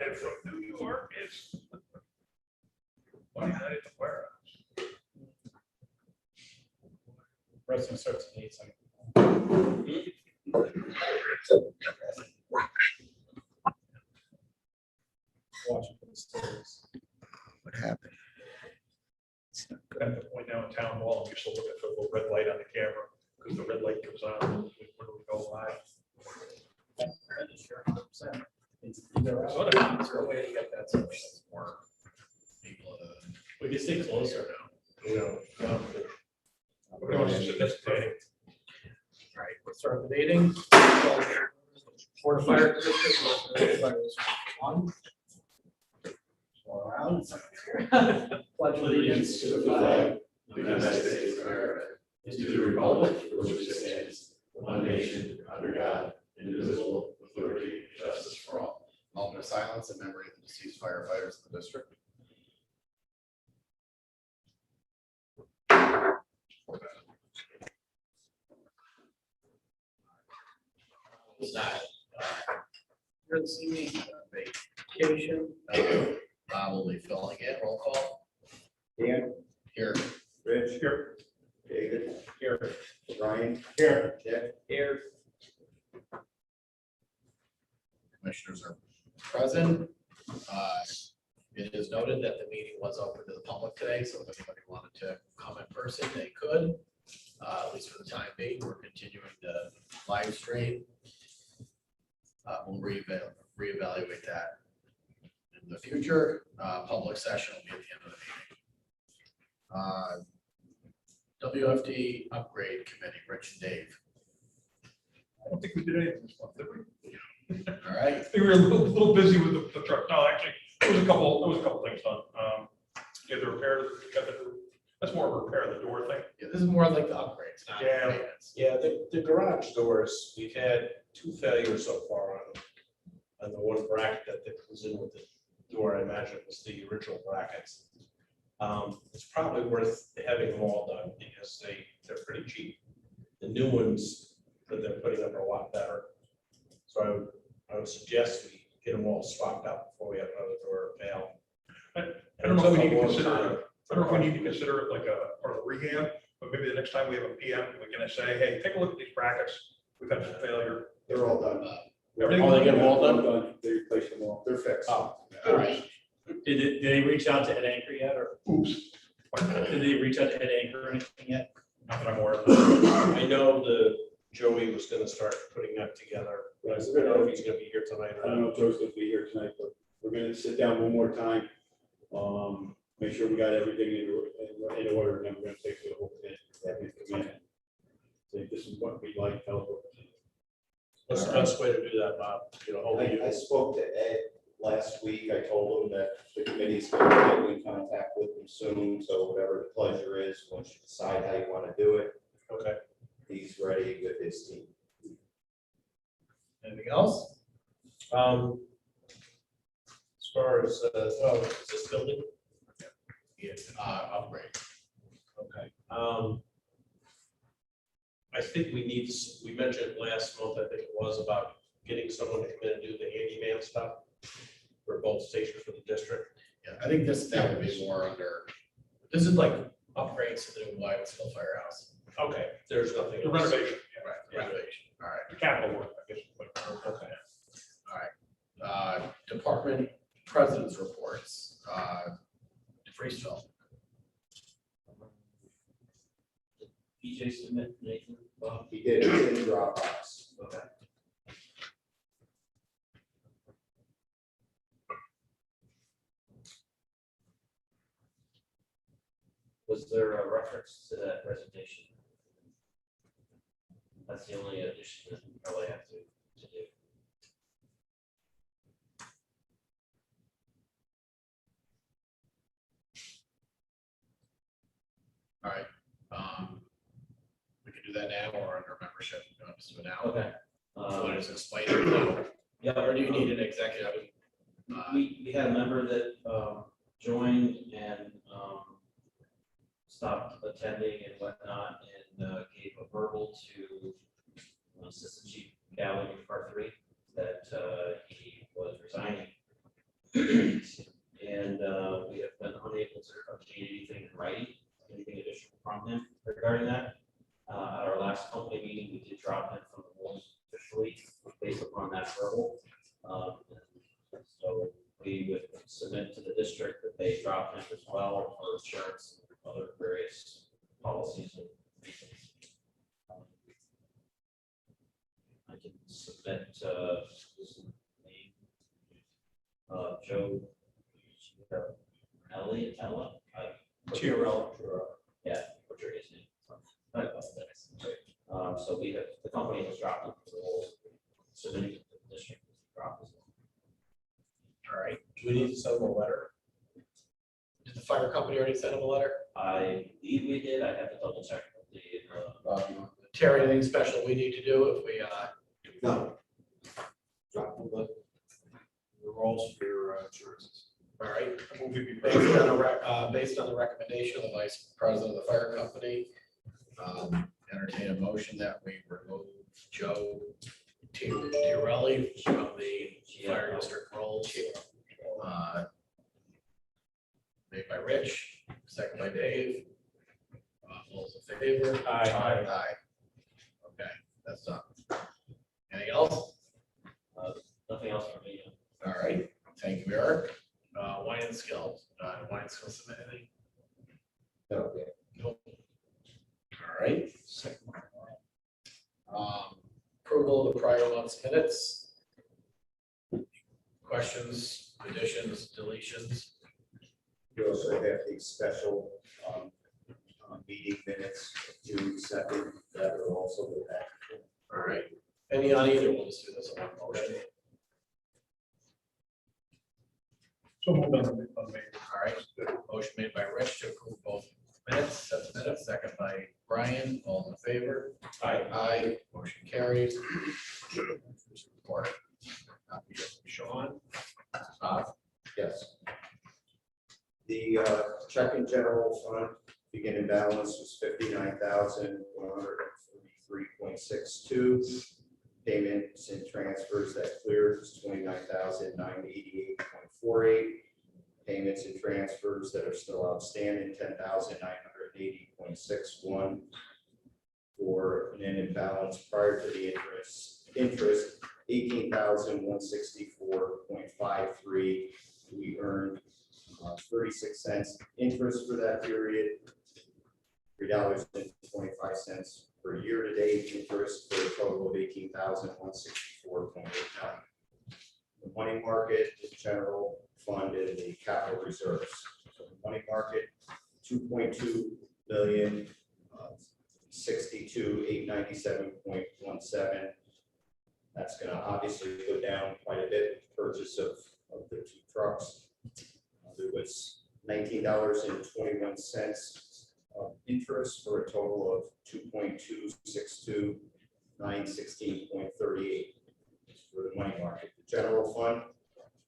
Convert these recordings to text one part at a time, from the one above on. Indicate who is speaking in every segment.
Speaker 1: And from New York, it's funny that it's where.
Speaker 2: Wrestling starts at 8. Watching for the stairs.
Speaker 3: What happened?
Speaker 1: At the point now in town hall, I'm used to looking for a little red light on the camera because the red light comes on when we go live.
Speaker 2: Sort of, is there a way to get that so more people we can stay closer now. You know,
Speaker 1: Pretty much just anticipating.
Speaker 2: all right, we'll start the meeting. Board of Fire Commissioners, one. All around. Pledge allegiance to the flag of the United States of America, and to the republic for which it stands, one nation, under God, indivisible, with liberty and justice for all.
Speaker 4: Moment of silence in memory of the deceased firefighters in the district.
Speaker 2: Was that here this evening, vacation?
Speaker 4: Bob will be filling in. Roll call.
Speaker 5: Dan,
Speaker 4: Here.
Speaker 5: Rich,
Speaker 1: Here.
Speaker 5: David,
Speaker 2: Here.
Speaker 5: Brian,
Speaker 2: Here.
Speaker 5: Dick,
Speaker 2: Here.
Speaker 4: Commissioners are present. It is noted that the meeting was open to the public today, so if anybody wanted to come in person, they could. At least for the time being, we're continuing the live stream. We'll reevaluate that in the future. Public session will be at the end of the meeting. WFD upgrade committee, Rich and Dave.
Speaker 1: I don't think we did anything this month, did we?
Speaker 4: All right.
Speaker 1: I think we were a little busy with the truck. No, actually, there was a couple things done. Yeah, the repair, that's more of a repair of the door thing.
Speaker 4: Yeah, this is more like the upgrades, not
Speaker 1: Yeah.
Speaker 4: maintenance.
Speaker 6: Yeah, the garage doors, we've had 2 failures so far on the one bracket that comes in with the door. I imagine it was the original brackets. It's probably worth having them all done because they're pretty cheap. The new ones that they're putting up are a lot better. So I would suggest we get them all swapped out before we have another door fail.
Speaker 1: I don't know if we need to consider it. I don't know if we need to consider it like a part of rehab, but maybe the next time we have a PM, we can say, hey, take a look at these brackets. We've had some failure.
Speaker 5: they're all done.
Speaker 1: Everything-
Speaker 6: Oh, they get them all done?
Speaker 5: Done. They replaced them all. They're fixed.
Speaker 6: Oh,
Speaker 4: All right.
Speaker 2: Did they reach out to Ed Anchor yet, or
Speaker 1: Oops.
Speaker 2: did they reach out to Ed Anchor or anything yet?
Speaker 1: Not that I'm aware of.
Speaker 6: I know Joey was gonna start putting that together. I don't know if he's gonna be here tonight
Speaker 5: I
Speaker 6: or
Speaker 5: don't know
Speaker 6: not.
Speaker 5: if Joe's gonna be here tonight, but we're gonna sit down one more time. Make sure we got everything in order, and then we're gonna take the whole thing. Have him come in. Say, this is what we like, tell us what we think.
Speaker 6: What's the best way to do that, Bob? You know, over
Speaker 7: I
Speaker 6: you.
Speaker 7: spoke to Ed last week. I told him that the committee's going to get in contact with him soon, so whatever the pleasure is, once you decide how you want to do it,
Speaker 6: Okay.
Speaker 7: he's ready with his team.
Speaker 2: Anything else?
Speaker 6: As far as, well, is this building?
Speaker 4: Yeah, upgrade.
Speaker 6: Okay. I think we need, we mentioned last month, I think it was, about getting someone to come in and do the handyman stuff for both stations for the district.
Speaker 4: Yeah, I think that would be more under, this is like upgrades to the new Whitesville Firehouse.
Speaker 6: Okay, there's nothing.
Speaker 1: The
Speaker 6: else.
Speaker 1: renovation,
Speaker 4: Right, renovation. All right,
Speaker 1: the capital work, I guess.
Speaker 6: Okay.
Speaker 4: department president's reports, Freesville.
Speaker 2: PJ submit, Nathan, Bob?
Speaker 7: He did, it's in Dropbox.
Speaker 2: Okay. Was there a reference to that presentation? That's the only addition that we probably have to do.
Speaker 4: All right. We can do that now or under membership. You want to do it now?
Speaker 2: Okay.
Speaker 4: So I just explain it now.
Speaker 2: Yeah,
Speaker 4: Or do you need an executive?
Speaker 2: we had a member that joined and stopped attending and whatnot, and gave a verbal to Assistant Chief Gallagher, Part 3, that he was resigning.
Speaker 3: And we have been unable to obtain anything in writing, anything additional from him regarding that. At our last company meeting, we did drop him from the rules officially based upon that hurdle. So we would submit to the district that they drop him as well for insurance and other various policies and reasons. I can submit his name, Joe Ella.
Speaker 1: Chiarella.
Speaker 3: Yeah, butcher his name. I apologize. So we have, the company has dropped him for the rules, submitting to the district to drop his.
Speaker 4: All right.
Speaker 6: Do we need to send them a letter?
Speaker 4: Did the fire company already send him a letter?
Speaker 3: I believe we did. I have to double check with the,
Speaker 4: Terry, anything special we need to do if we,
Speaker 7: No. Drop the rolls for your insurances.
Speaker 4: all right?
Speaker 1: I move we be
Speaker 4: Based
Speaker 1: present.
Speaker 4: on based on the recommendation of the vice president of the fire company, entertain a motion that we remove Joe Tirelli from the fire district role. Made by Rich, second by Dave. All those in favor?
Speaker 6: Aye.
Speaker 4: Aye. Okay, that's done. Anything else?
Speaker 3: nothing else for me.
Speaker 4: All right, thank you, Eric. Wine and skills, wine and skills submit anything?
Speaker 7: Okay.
Speaker 4: Nope. All right. Approval of the prior month's minutes. Questions, additions, deletions?
Speaker 7: You also have the special meeting minutes, June 2nd, that are also with that.
Speaker 4: All right. Any on either? We'll just do this on one motion.
Speaker 1: So moved on me.
Speaker 4: All right. Motion made by Rich to approve both minutes, set the minutes, second by Brian. All in favor?
Speaker 3: Aye.
Speaker 4: Aye. Motion carries. Report. Sean?
Speaker 7: Yes. The checking general fund beginning balance was 59,143.62. Payments and transfers that cleared was 29,988.48. Payments and transfers that are still outstanding, 10,980.61. For an ending balance prior to the interest 18,164.53. We earned 36 cents interest for that period, $3.25 per year-to-date interest for a total of 18,164.89. The money market, the general fund, and the capital reserves. So the money market, 2.2 million, 62,897.17. That's going to obviously go down quite a bit with the purchase of the two trucks. There was $19.21 of interest for a total of 2.262,916.38 for the money market. The general fund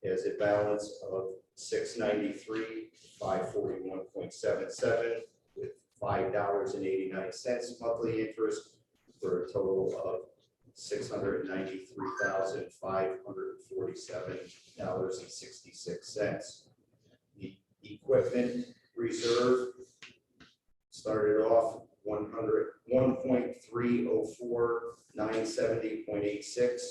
Speaker 7: has a balance of $693,541.77 with $5.89 monthly interest for a total of $693,547.66. The equipment reserve started off 1.304970.86,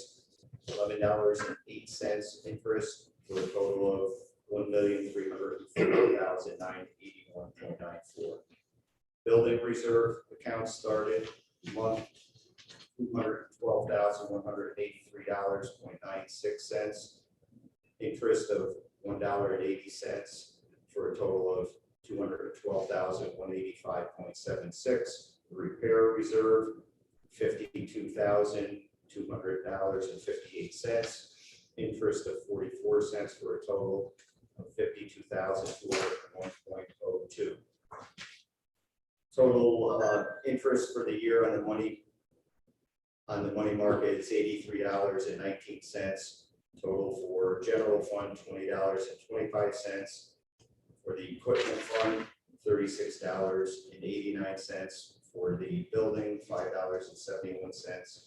Speaker 7: $11.08 interest for a total of $1,340,981.94. Building reserve account started month $212,183.96, interest of $1.80 for a total of $212,185.76. Repair reserve $52,200.58, interest of 44 cents for a total of $52,201.02. Total interest for the year on the money market is $83.19. Total for general fund $20.25. For the equipment fund $36.89. For the building $5.71.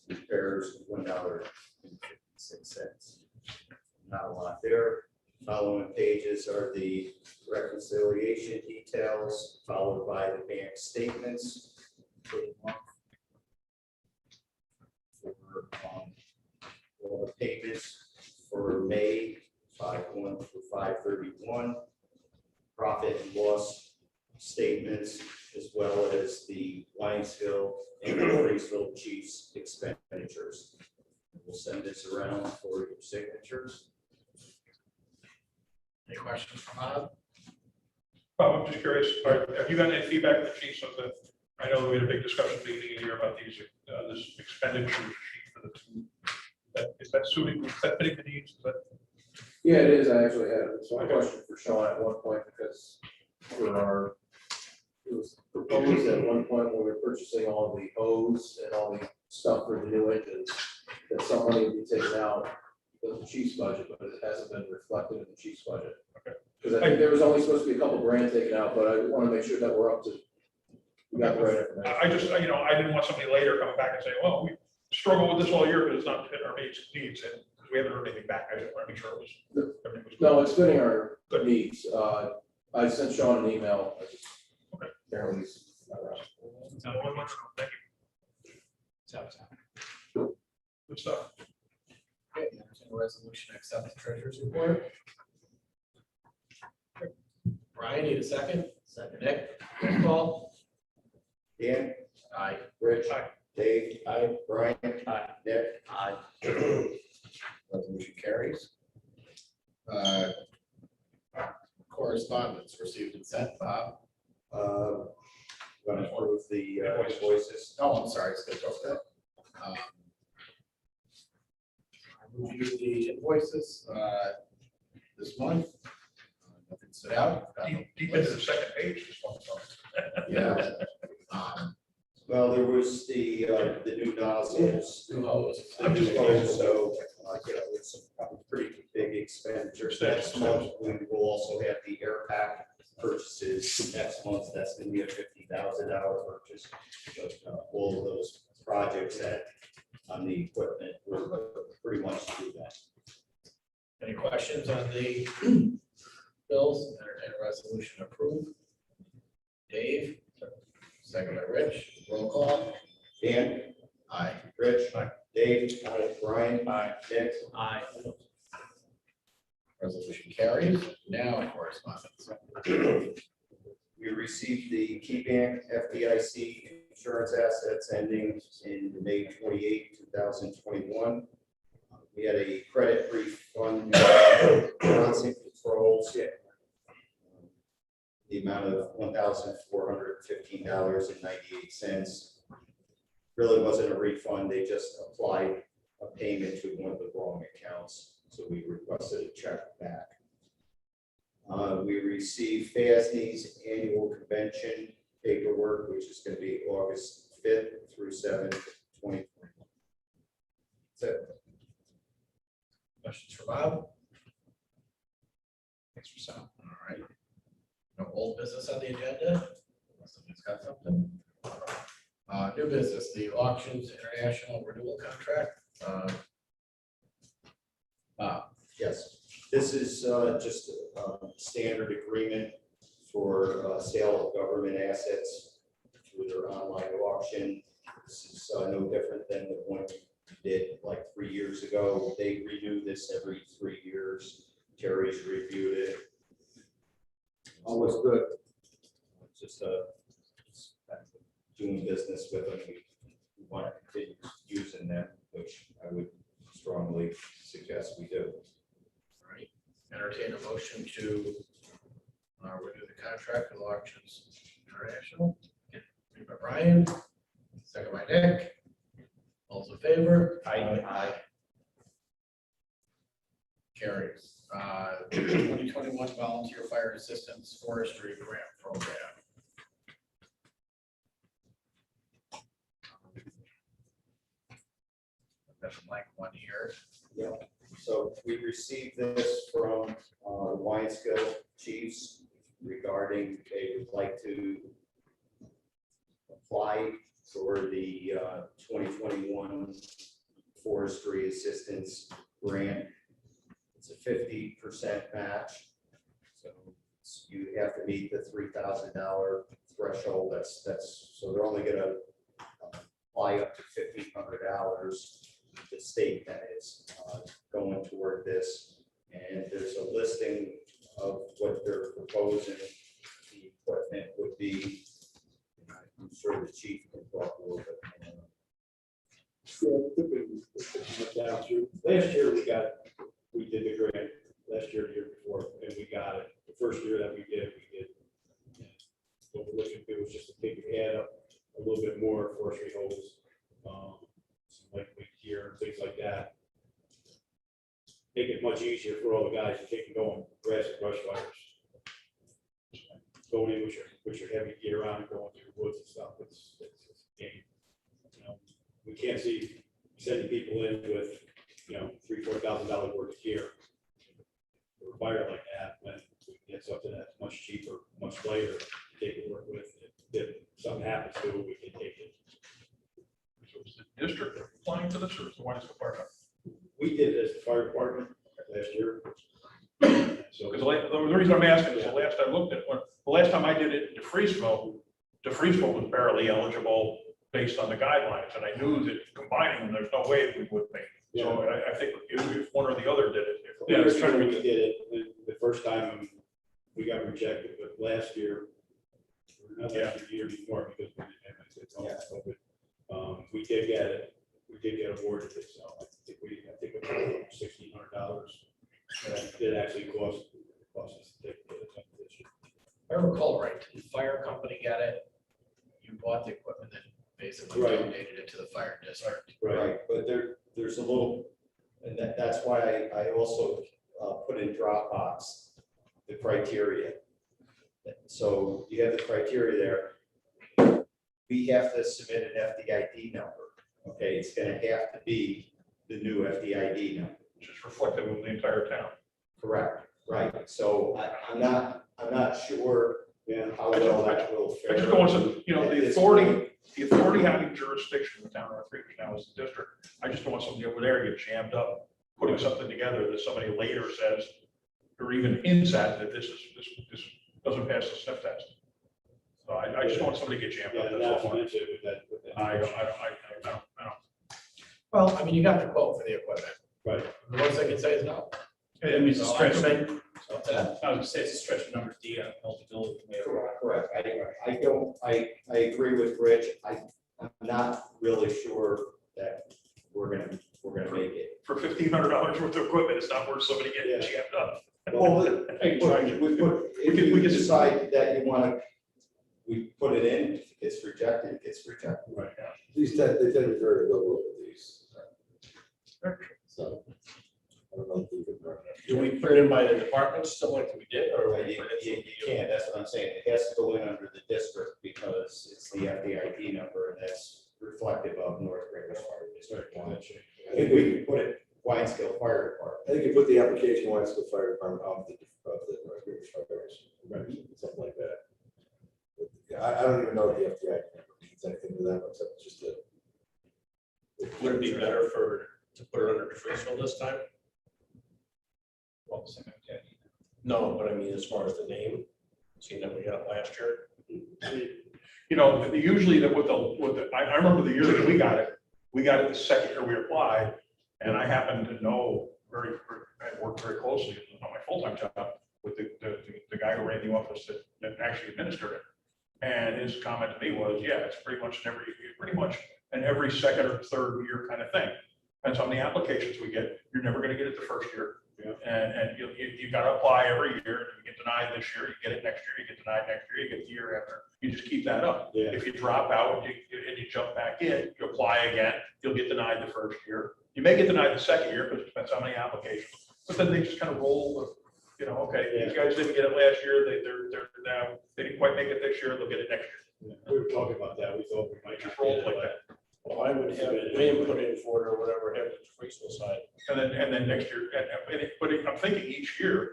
Speaker 7: Repairs $1.56. Not a lot there. Following pages are the reconciliation details, followed by the bank statements for the month. For all the payments for May 5/1 through 5/31, profit and loss statements, as well as the Lionsville and Graysville Chiefs expenditures. We'll send this around for your signatures.
Speaker 4: Any questions from Bob?
Speaker 1: Bob, I'm just curious, have you gotten any feedback from the chiefs of the, I know we had a big discussion at the beginning of the year about these, this expenditure sheet for the two. Is that suiting, is that fitting the needs? Is that?
Speaker 8: Yeah, it is. I actually had some
Speaker 1: Okay.
Speaker 8: question for Sean at one point because for our, it was proposed at one point when we were purchasing all the hose and all the stuff for the new engines, that some money would be taken out of the chief's budget, but it hasn't been reflected in the chief's budget.
Speaker 1: Okay.
Speaker 8: Because I think there was only supposed to be a couple grand taken out, but I want to make sure that we're up to, we got the right information.
Speaker 1: I just, you know, I didn't want somebody later coming back and saying, well, we struggled with this all year because it's not fit our needs, and we haven't heard anything back. I just want to make sure it was. Everything was
Speaker 8: No,
Speaker 1: good.
Speaker 8: it's fitting our
Speaker 1: Good.
Speaker 8: needs. I sent Sean an email. I just
Speaker 1: Okay.
Speaker 8: apparently he's not around.
Speaker 1: Thank you. Good stuff.
Speaker 4: Okay, entertain a resolution to accept the treasurer's report. Brian, need a second? Second. Nick, roll call.
Speaker 7: Dan,
Speaker 4: Aye.
Speaker 7: Rich,
Speaker 1: Aye.
Speaker 7: Dave,
Speaker 4: Aye.
Speaker 7: Brian,
Speaker 4: Aye.
Speaker 7: Nick.
Speaker 4: Aye. Resolution carries. Correspondence received and sent, Bob.
Speaker 7: Going to approve the
Speaker 1: Invoices.
Speaker 7: invoices.
Speaker 4: Oh, I'm sorry, skipped over that. I reviewed the invoices this month. Nothing stood out. Got no
Speaker 1: Deep into the second page. This one.
Speaker 4: Yeah. Um,
Speaker 7: Well, there was the new nozzles.
Speaker 4: New hose.
Speaker 1: I'm just-
Speaker 7: So, with some probably pretty big expenditures. Next month, we will also have the air pack purchases. Next month, that's going to be a $50,000 purchase. But all of those projects that on the equipment, we're pretty much through that.
Speaker 4: Any questions on the bills? Entertain a resolution approved. Dave, second by Rich, roll call.
Speaker 7: Dan,
Speaker 4: Aye.
Speaker 7: Rich,
Speaker 1: Aye.
Speaker 7: Dave, Brian,
Speaker 1: Aye.
Speaker 7: Nick.
Speaker 4: Aye. Resolution carries. Now correspondence.
Speaker 7: We received the KeyBank FDIC insurance assets ending in May 28, 2021. We had a credit refund, Johnson Controls. The amount of $1,415.98. Really wasn't a refund, they just applied a payment to one of the wrong accounts, so we requested a check back. We received FAST's annual convention paperwork, which is going to be August 5th through 7th, 2020. That's it.
Speaker 4: Questions for Bob? Thanks for Sam. All right. No old business on the agenda? Unless somebody's got something. New business, the auctions international renewal contract. Bob.
Speaker 7: Yes, this is just a standard agreement for sale of government assets through their online auction. This is no different than the one we did like 3 years ago. They renew this every 3 years. Terry's reviewed it.
Speaker 8: Always good.
Speaker 7: Just doing business with them. We want to continue using them, which I would strongly suggest we do.
Speaker 4: All right. Entertain a motion to renew the contract with auctions international. Made by Brian, second by Nick. All those in favor? Aye. Carries. 2021 Volunteer Fire Assistance Forestry Grant Program. That's a blank one here.
Speaker 7: Yeah, so we received this from Lionsville Chiefs regarding they would like to apply for the 2021 Forestry Assistance Grant. It's a 50% match. So you have to meet the $3,000 threshold. So they're only gonna apply up to $1,500. The state that is going toward this. And there's a listing of what they're proposing. The equipment would be, I'm sure the chief can talk a little bit more.
Speaker 5: Last year we did the grant, last year, the year before, and we got it. The first year that we did. What we're looking to do is just to take add up a little bit more forestry hose, some lightweight gear, things like that. Make it much easier for all the guys to take and go on grass and brush fires. Going in with your heavy gear on and going through the woods and stuff, it's a game. You know, we can't see sending people in with, $3,000-4,000 worth of gear for a fire like that, when we can get something that's much cheaper, much lighter, to take and work with. If something happens to it, we can take it.
Speaker 1: So is the district applying to this, or is the Wines Department?
Speaker 5: We did it as the fire department last year. So
Speaker 1: Because the reason I'm asking is the last I looked at, the last time I did it in DeFreeseville was barely eligible based on the guidelines, and I knew that combining them, there's no way we would make. So I think if one or the other did it.
Speaker 5: yeah, I was trying to, we did it, the first time we got rejected, but last year, or not last year, the year before, because we didn't have it, it's all COVID. We did get it, awarded it, so I think we paid $1,600. It actually cost us to take the competition.
Speaker 4: If I recall right, the fire company got it, you bought the equipment, then basically
Speaker 5: Right.
Speaker 4: donated it to the fire district.
Speaker 7: Right, but there's a little, and that's why I also put in Dropbox the criteria. So you have the criteria there. We have to submit an FDID number. Okay, it's gonna have to be the new FDID number.
Speaker 1: Which is reflective of the entire town.
Speaker 7: Correct, right. So I'm not sure how well that will
Speaker 1: I
Speaker 7: fare.
Speaker 1: just don't want some,
Speaker 7: at
Speaker 1: the
Speaker 7: this
Speaker 1: authority,
Speaker 7: point.
Speaker 1: the authority having jurisdiction in the town of North Creek now is the district. I just don't want somebody over there to get jammed up, putting something together that somebody later says, or even inside that this doesn't pass the sniff test. So I just don't want somebody to get jammed
Speaker 5: Yeah,
Speaker 1: up.
Speaker 5: and
Speaker 1: That's
Speaker 5: that's
Speaker 1: all.
Speaker 5: what with that.
Speaker 1: I don't.
Speaker 4: Well, I mean, you got the quote for the equipment.
Speaker 5: Right.
Speaker 4: The worst I can say is no.
Speaker 9: I mean, it's a
Speaker 4: So I
Speaker 9: stretch.
Speaker 4: commend-
Speaker 9: I was gonna say it's a stretch number D on eligibility.
Speaker 7: Correct. I agree with Rich. I'm not really sure that we're gonna make it.
Speaker 1: For $1,500 worth of equipment, it's not worth somebody getting
Speaker 5: Yeah.
Speaker 1: jammed up.
Speaker 7: Well,
Speaker 1: Hey,
Speaker 7: if you decide that you wanna, we put it in, if it gets rejected, it gets rejected.
Speaker 5: Right.
Speaker 8: They tend to be very liberal with these. So. I don't know if we could.
Speaker 6: Do we put it in by the department, still like we did, or?
Speaker 7: You can't, that's what I'm saying. It has to go in under the district because it's the FDID number and that's reflective of North Great Fire District. I think we can put it Wynskill Fire Department.
Speaker 8: I think you put the application once the fire department of the North British Fires, something like that. But, yeah, I don't even know if the FBI means anything to them except just the.
Speaker 6: Would it be better to put it under DeFreeseville this time?
Speaker 9: Well, second, okay.
Speaker 6: No, but I mean, as far as the name, seeing that we got it last year.
Speaker 1: Usually I remember the year that we got it the second year we applied, and I happened to know I worked very closely on my full-time job with the guy who ran the office that actually administered it. And his comment to me was, yeah, it's pretty much an every second or third year kind of thing. Depends on the applications we get. You're never gonna get it the first year.
Speaker 5: Yeah.
Speaker 1: And you gotta apply every year. You get denied this year, you get it next year, you get denied next year, you get the year after. You just keep that up.
Speaker 5: Yeah.
Speaker 1: If you drop out and you jump back in, you apply again, you'll get denied the first year. You may get denied the second year because it depends on how many applications. But then they just kind of roll, okay, these guys didn't get it last year, they're now, they didn't quite make it this year, they'll get it next year.
Speaker 5: We were talking about that. We thought we might
Speaker 1: Just
Speaker 5: just
Speaker 1: roll
Speaker 5: roll
Speaker 1: like
Speaker 5: like
Speaker 1: that.
Speaker 6: Well, I would have William put in for it or whatever, have the DeFreeseville side.
Speaker 1: And then next year, but I'm thinking each year,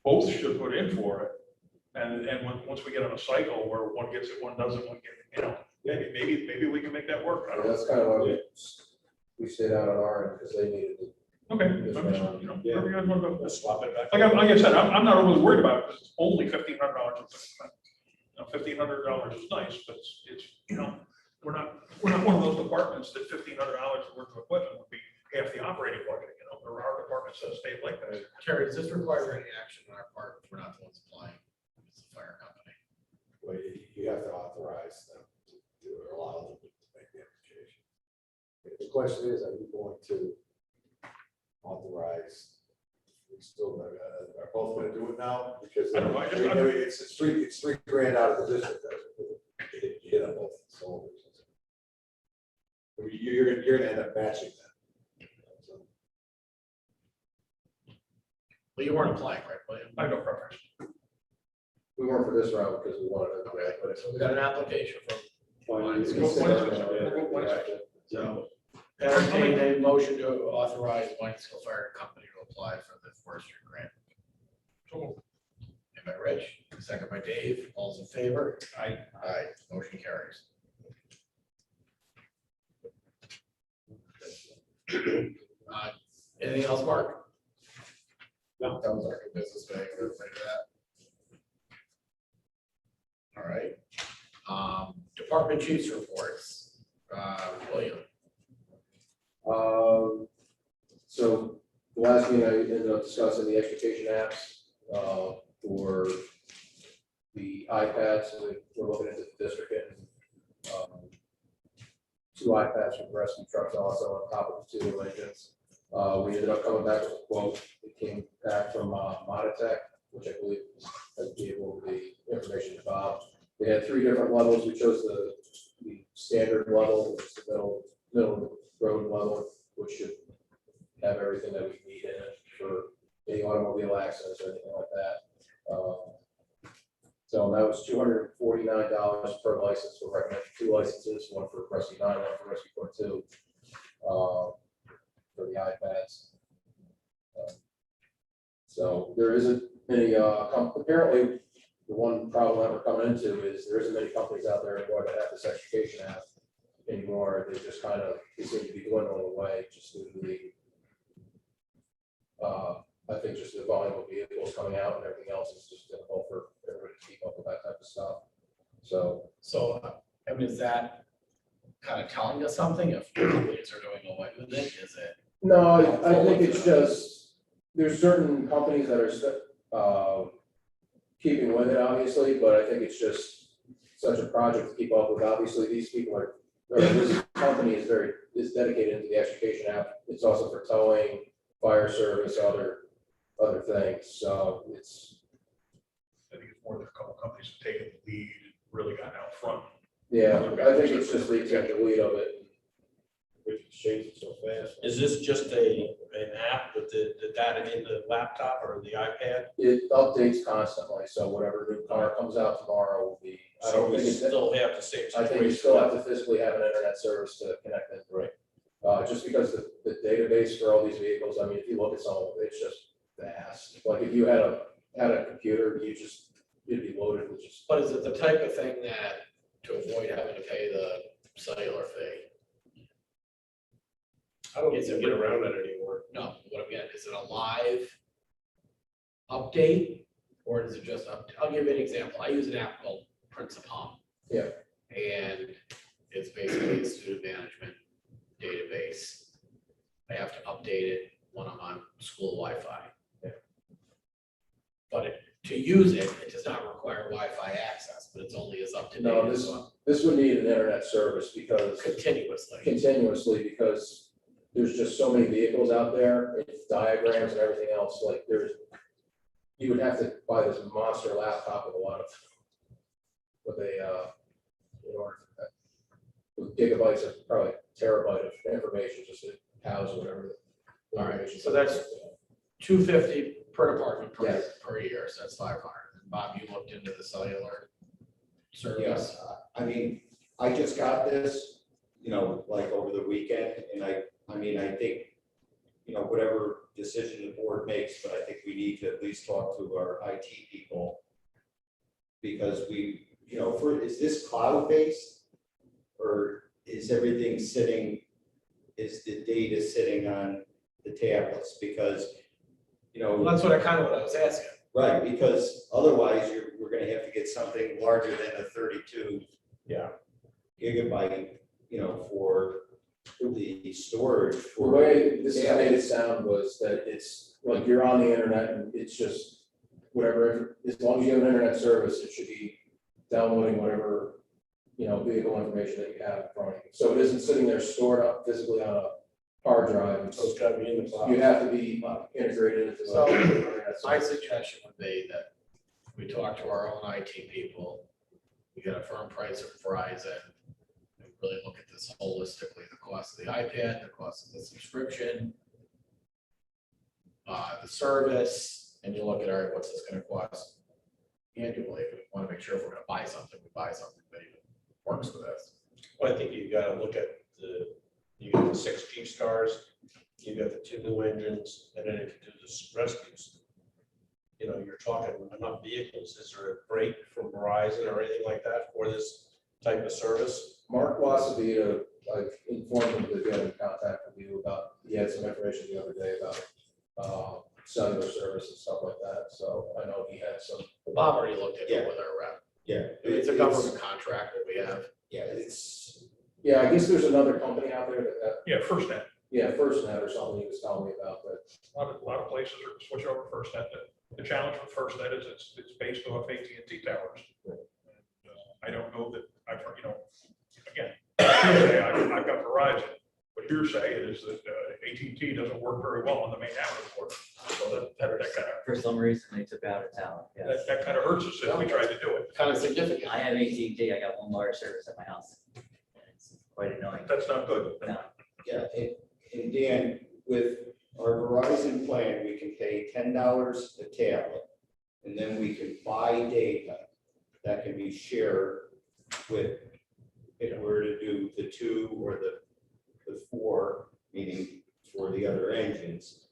Speaker 1: both should put in for it. And once we get on a cycle where one gets it, one doesn't, one gets, maybe we can make that work. I don't know.
Speaker 8: That's kind of why we stayed out on our end because they needed
Speaker 1: Okay, I'm just, you know,
Speaker 5: Yeah.
Speaker 1: wherever you guys want to go.
Speaker 6: Let's swap it back.
Speaker 1: Like I said, I'm not overly worried about it, because it's only $1,500. $1,500 is nice, but it's, you know, we're not one of those departments that $1,500 worth of equipment would be half the operating budget, you know, there are departments that stay like that.
Speaker 4: Terry, does this require any action on our part? We're not the ones applying. It's the fire company.
Speaker 8: Well, you have to authorize them to do it, or allow them to make the application. The question is, are you going to authorize? We still, are both gonna do it now? Because
Speaker 1: I don't know, I just-
Speaker 8: it's $3,000 out of the district. You hit on both cylinders. You're gonna end up matching that. So,
Speaker 4: Well, you weren't applying, right, William?
Speaker 1: I have no preference.
Speaker 8: we weren't for this round because we wanted to.
Speaker 4: Okay, so we got an application from. So, entertain a motion to authorize Whitesville Fire Company to apply for the forestry grant. Made by Rich, second by Dave, all's in favor? Aye. Aye, motion carries. Anything else, Mark?
Speaker 5: No.
Speaker 4: That was our new business meeting, everybody do that. All right. Department chiefs reports. William.
Speaker 8: So the last meeting, I ended up discussing the education apps for the iPads. So we're looking into the district and 2 iPads from rescue trucks also on top of the 2 new engines. We ended up coming back with a quote. It came back from Moditech, which I believe has gave over the information to Bob. They had 3 different levels. We chose the standard level, which is the middle road level, which should have everything that we need in it for any automobile accidents or anything like that. So that was $249 per license. We're recommending 2 licenses, one for Rescue 9, one for Rescue 42, for the iPads. So there isn't any, apparently the one problem that we're coming into is there isn't many companies out there anymore that have this education app anymore. They just kind of, they seem to be dwindling away just due to the, I think just the volume of vehicles coming out and everything else is just difficult for everybody to keep up with that type of stuff. So,
Speaker 4: I mean, is that kind of telling us something if companies are doing away with it? Is it?
Speaker 8: no, I think it's just, there's certain companies that are keeping with it, obviously, but I think it's just such a project to keep up with. Obviously, these people are, or this company is dedicated to the education app. It's also for towing, fire service, other things. So it's,
Speaker 1: I think it's more than a couple companies have taken the lead, really gotten out front.
Speaker 8: yeah, I think it's just they take the lead of it.
Speaker 5: Which changes so fast.
Speaker 6: Is this just an app with the data in the laptop or the iPad?
Speaker 8: It updates constantly, so whatever new car comes out tomorrow will be. I
Speaker 6: So
Speaker 8: don't
Speaker 6: we
Speaker 8: think it's,
Speaker 6: still have the same
Speaker 8: I think you
Speaker 6: situation.
Speaker 8: still have to physically have an internet service to connect into it. Just because the database for all these vehicles, I mean, if you look at some of it, it's just vast. Like if you had a computer, you'd be loaded with just.
Speaker 4: But is it the type of thing that to avoid having to pay the cellular fee?
Speaker 6: I don't get around it anymore.
Speaker 4: No, what again, is it a live update? Or is it just, I'll give you an example. I use an app called Principum.
Speaker 8: Yeah.
Speaker 4: And it's basically a student management database. I have to update it when I'm on school Wi-Fi.
Speaker 8: Yeah.
Speaker 4: But to use it, it does not require Wi-Fi access, but it's only as up to date
Speaker 8: No,
Speaker 4: as
Speaker 8: this would need an internet service because
Speaker 4: continuously.
Speaker 8: because there's just so many vehicles out there, it's diagrams and everything else, like you would have to buy this monster laptop with a lot of, in order with gigabytes of, probably terabyte of information just to house whatever.
Speaker 4: All right, so that's $250 per department
Speaker 8: Yes.
Speaker 4: per year, so that's $500. And Bob, you looked into the cellular service?
Speaker 7: Yes, I mean, I just got this, like over the weekend, and I mean, I think, whatever decision the board makes, but I think we need to at least talk to our IT people. Because is this cloud-based? Or is everything is the data sitting on the tablets, because, you know.
Speaker 2: Well, that's what I was asking.
Speaker 7: Right, because otherwise we're gonna have to get something larger than a 32 gigabyte, you know, for the storage
Speaker 8: The
Speaker 7: for.
Speaker 8: way this is made it sound was that it's like you're on the internet and it's just whatever, as long as you have an internet service, it should be downloading whatever, you know, vehicle information that you have in front of you. So it isn't sitting there stored up physically on a hard drive.
Speaker 6: So it's gotta be in the cloud.
Speaker 8: You have to be integrated into
Speaker 4: So,
Speaker 8: the internet
Speaker 4: My
Speaker 8: service.
Speaker 4: suggestion would be that we talk to our own IT people, we get a firm price of Verizon, and really look at this holistically, the cost of the iPad, the cost of the subscription, the service, and you look at, all right, what's this gonna cost annually? We want to make sure if we're gonna buy something, we buy something that even works with us.
Speaker 6: Well, I think you gotta look at you got the 6 G stars, you got the 2 new engines, and then if you do the rescues, you know, you're talking enough vehicles. Is there a break from Verizon or anything like that for this type of service?
Speaker 8: Mark Wasavita, I've informed him that he had in contact with you about, he had some information the other day about cellular service and stuff like that. So I know he had some.
Speaker 4: Bob already looked at
Speaker 7: Yeah.
Speaker 4: it with our rep.
Speaker 7: Yeah.
Speaker 4: It's a government contract that we have.
Speaker 7: Yeah, it's,
Speaker 8: Yeah, I guess there's another company out there that,
Speaker 1: Yeah, FirstNet.
Speaker 8: yeah, FirstNet or something he was telling me about, but
Speaker 1: A lot of places are switch over to FirstNet. The challenge with FirstNet is it's based off AT&T towers. And, I don't know that I've heard, you know, again, hearsay, I've got Verizon, but hearsay is that AT&T doesn't work very well on the main network. So that kind of,
Speaker 10: For some reason, they took out a tower, yes.
Speaker 1: that kind of hurts us if we try to do it.
Speaker 4: Kind of significant.
Speaker 10: I have AT&T, I got one large service at my house. It's quite annoying.
Speaker 1: That's not good.
Speaker 10: No.
Speaker 7: yeah, and Dan, with our Verizon plan, we can pay $10 a tablet. And then we can buy data that can be shared with, if we're to do the 2 or the 4, meaning for the other engines.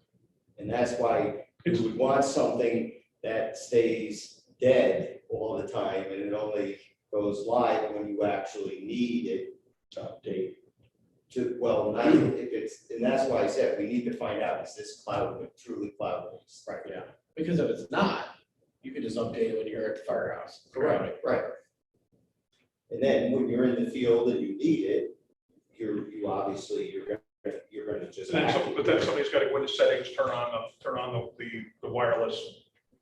Speaker 7: And that's why we would want something that stays dead all the time and it only goes live when you actually need it to update. Well, not if it's, and that's why I said we need to find out, is this cloud, truly cloud-based?
Speaker 4: Right, yeah. Because if it's not, you can just update it when you're at the firehouse.
Speaker 7: Correct, right. And then when you're in the field and you need it, you're gonna just.
Speaker 1: But then somebody's got to go into settings, turn on the wireless.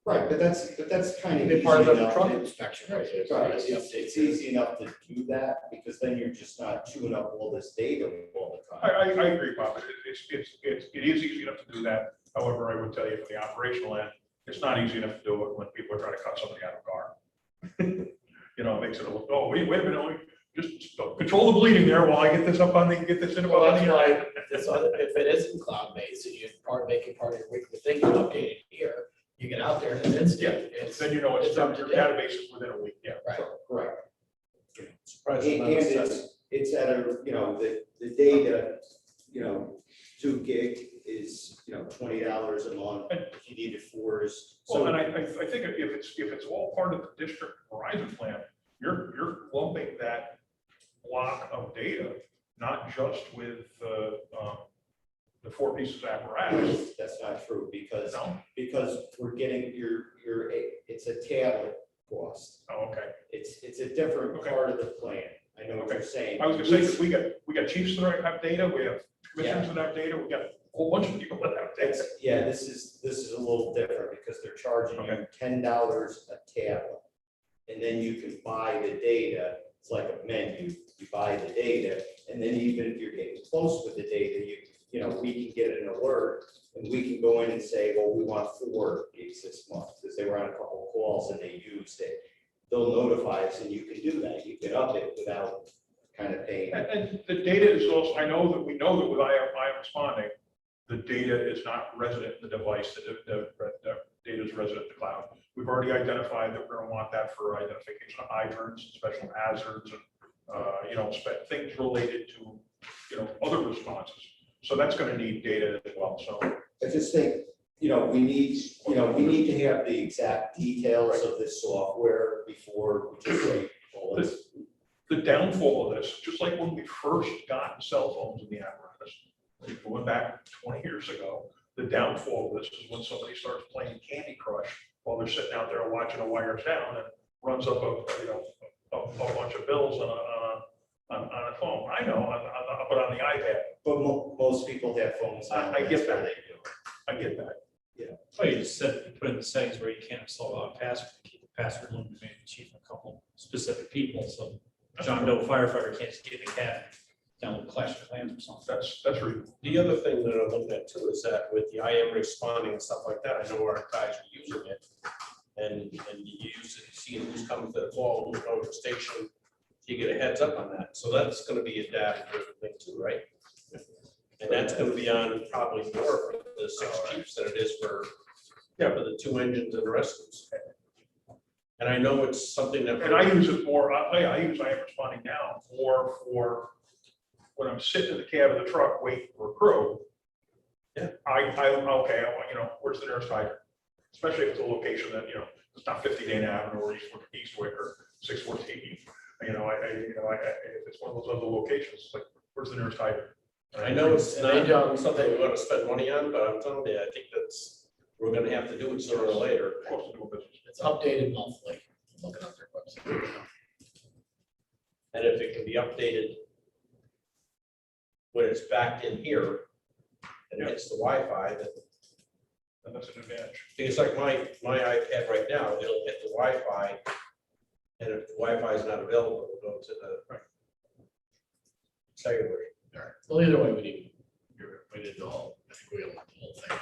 Speaker 7: Right, but that's kind of.
Speaker 4: Be part of the
Speaker 7: easy enough
Speaker 4: truck
Speaker 7: to-
Speaker 4: inspection.
Speaker 7: Right, it's easy enough to do that, because then you're just not chewing up all this data all the time.
Speaker 1: I agree, Bob. It is easy enough to do that. However, I would tell you from the operational end, it's not easy enough to do it when people are trying to cut somebody out of a car. You know, it makes it a little, oh, wait a minute, just control the bleeding there while I get this up on get this in.
Speaker 4: Well, that's why this other, if it isn't cloud-based, and you make it part of your weekly thing, you update it here, you get out there and it's instant. It's,
Speaker 1: Then you know it's
Speaker 4: up to
Speaker 1: your
Speaker 4: date.
Speaker 1: database is within a week, yeah.
Speaker 4: Right.
Speaker 7: Correct.
Speaker 6: Surprised
Speaker 7: And
Speaker 6: it's not a
Speaker 7: it's at a, you know, the data, you know, 2 gig is, you know, $20 a month. If you need it 4 is.
Speaker 1: Well, and I think if it's all part of the district Verizon plan, you're lumping that block of data, not just with the 4 pieces of apparatus.
Speaker 7: That's not true, because
Speaker 1: No?
Speaker 7: we're getting it's a tablet cost.
Speaker 1: Oh, okay.
Speaker 7: It's a different
Speaker 1: Okay.
Speaker 7: part of the plan. I know what you're saying.
Speaker 1: I was gonna say, because we got chiefs that have data, we have commissioners that have data, we got a whole bunch of people that have data.
Speaker 7: Yeah, this is a little different, because they're charging you
Speaker 1: Okay.
Speaker 7: $10 a tablet. And then you can buy the data. It's like a menu. You buy the data, and then even if you're getting close with the data, you know, we can get an alert, and we can go in and say, well, we want 4 gigs this month, because they were on a couple of calls and they used it. They'll notify us, and you can do that. You can up it without kind of paying.
Speaker 1: And the data is also, we know that with I am responding, the data is not resident in the device, the data is resident in the cloud. We've already identified that we're gonna want that for identification of hydrants, special hazards, and, you know, things related to, you know, other responses. So that's gonna need data as well, so.
Speaker 7: I just think, you know, we need to have the exact details of this software before we just say, well, let's.
Speaker 1: The downfall of this, just like when we first got cell phones in the apparatus, Going back 20 years ago, the downfall of this is when somebody starts playing Candy Crush while they're sitting out there watching the wires down and runs up a bunch of bills on a phone. I know, but on the iPad,
Speaker 7: But most people have phones now.
Speaker 1: I get
Speaker 7: that's where
Speaker 1: that.
Speaker 7: they do it.
Speaker 1: I get that.
Speaker 9: Oh, you just said, you put in the settings where you can't install a password, keep the password limited to chief and a couple specific people, so John Doe firefighter can't just get the cat, download Clash of Clans or something.
Speaker 1: That's reasonable.
Speaker 6: The other thing that I'm looking at too is that with the IM responding and stuff like that, I know our guys are using it. And you use it, see who's coming to the call, who's going to the station, you get a heads up on that. So that's gonna be a data driven thing too, right? And that's gonna be on probably more for the 6 chiefs than it is for for the 2 engines and the rescues. And I know it's something that.
Speaker 1: And I use it more, I use IM responding now more for when I'm sitting in the cab of the truck waiting for a crew.
Speaker 6: Yeah.
Speaker 1: Okay, where's the nearest hydrant? Especially if it's a location that, it's not 50 Dana Avenue or Eastwick or 614. If it's one of those other locations, it's like, where's the nearest hydrant?
Speaker 6: I know it's
Speaker 2: And they
Speaker 6: not
Speaker 2: don't-
Speaker 6: something we want to spend money on, but I'm telling you, I think we're gonna have to do it sooner or later.
Speaker 1: Close to doing business.
Speaker 2: It's updated monthly. I'm looking up their website.
Speaker 6: And if it can be updated when it's backed in here and
Speaker 1: Yeah.
Speaker 6: it's the Wi-Fi, then
Speaker 1: And that's an advantage.
Speaker 6: it's like my iPad right now, it'll get the Wi-Fi. And if the Wi-Fi is not available, it'll go to the cellular.
Speaker 2: All right. Well, either way, we need the whole, I think we own the whole thing.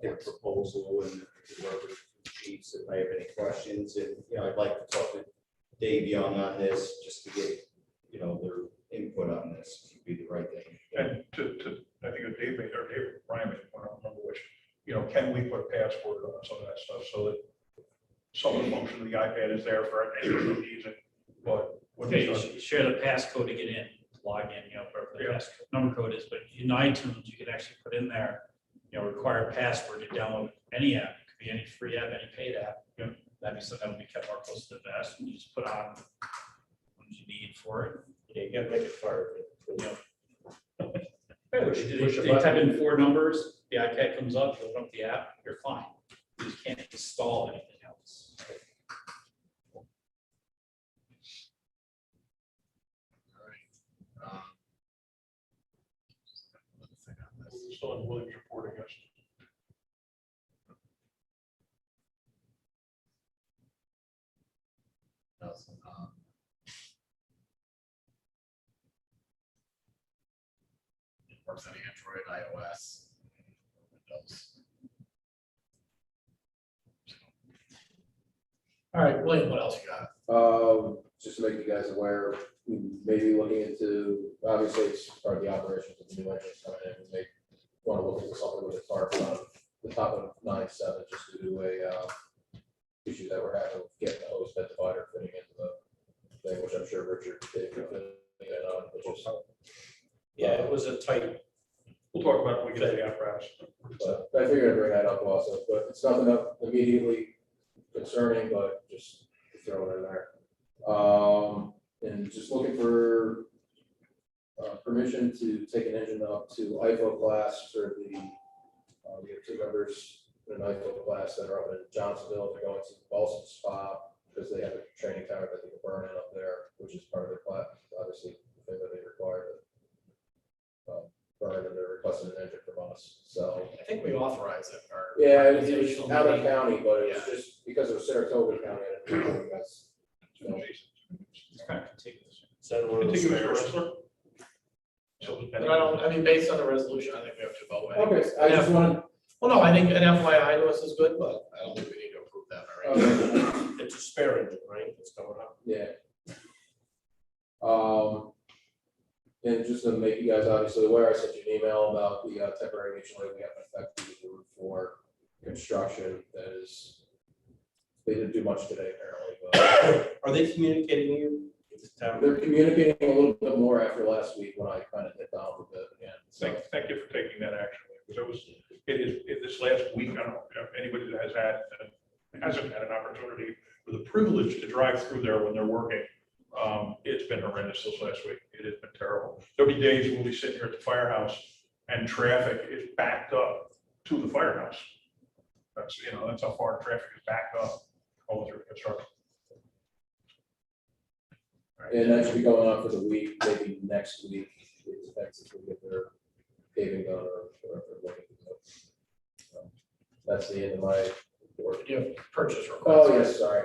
Speaker 7: Their proposal and whoever chiefs, if I have any questions, and, I'd like to talk to Dave Young on this, just to get, their input on this, would be the right thing.
Speaker 1: And I think it Dave made, or Dave, Ryan made, I don't remember which, can we put a password on some of that stuff so that some of the function of the iPad is there for anyone who needs it, but when
Speaker 9: Okay,
Speaker 1: they
Speaker 9: you
Speaker 1: start,
Speaker 9: should share the passcode to get in, log in, whatever the
Speaker 1: Yeah.
Speaker 9: pass number code is, but in iTunes, you can actually put in there, required password to download any app, it could be any free app, any paid app. That'd be something that would be kept more close to the vest, and you just put on what you need for it.
Speaker 6: Yeah, you gotta make it fire.
Speaker 9: They type in 4 numbers, the iPad comes up, you open up the app, you're fine. You just can't install anything else.
Speaker 1: still in Williams reporting us.
Speaker 2: It works on Android, iOS, Windows. All right, William, what else you got?
Speaker 8: Just to make you guys aware, we may be looking into, obviously, it's part of the operations of the new engines coming in. We may want to look into something with the tarp on the top of 9.7, just to do a issue that we're having with getting the hose bed divider fitting into the thing, which I'm sure Richard did. Which is,
Speaker 6: Yeah, it was a tight,
Speaker 1: We'll talk about it when we get to the apparatus.
Speaker 8: but I figured I'd bring that up also, but it's nothing up immediately concerning, but just throw it in there. And just looking for permission to take an engine up to IFO class for we have 2 members in an IFO class that are up in Johnsonville. They're going to Boston Spa because they have a training tower that they can burn in up there, which is part of their class, obviously, the thing that they require to burn, and they're requesting an engine from us, so.
Speaker 2: I think we authorize it, or.
Speaker 8: Yeah, it was
Speaker 2: organizational
Speaker 8: out of
Speaker 2: meeting.
Speaker 8: county, but it was
Speaker 2: Yeah.
Speaker 8: just because it was Saratoga County. I didn't know you guys,
Speaker 9: It's kind of contiguous.
Speaker 6: said one of the
Speaker 1: Contiguous
Speaker 6: spares.
Speaker 1: wrestler. So,
Speaker 2: But I mean, based on the resolution, I think we have to vote.
Speaker 8: Okay, I just wanted,
Speaker 2: Well, no, I think an FYI to us is good, but I don't think we need to approve that already.
Speaker 6: It's a spare engine, right? It's going up.
Speaker 8: yeah. And just to make you guys obviously aware, I sent you an email about the temporary mutual aid we have effective for construction. That is, they didn't do much today apparently, but
Speaker 6: Are they communicating you with the town?
Speaker 8: they're communicating a little bit more after last week when I kind of hit down with it again. So,
Speaker 1: thank you for taking that action, because it is, this last week, I don't know if anybody that hasn't had an opportunity or the privilege to drive through there when they're working. It's been horrendous this last week. It has been terrible. There'll be days we'll be sitting here at the firehouse and traffic is backed up to the firehouse. That's, that's how far traffic is backed up all through construction.
Speaker 8: And that should be going on for the week, maybe next week, it depends if we get their paving done or if they're looking to do. So, that's the end of my report.
Speaker 2: You have purchase request.
Speaker 8: Oh, yes, sorry.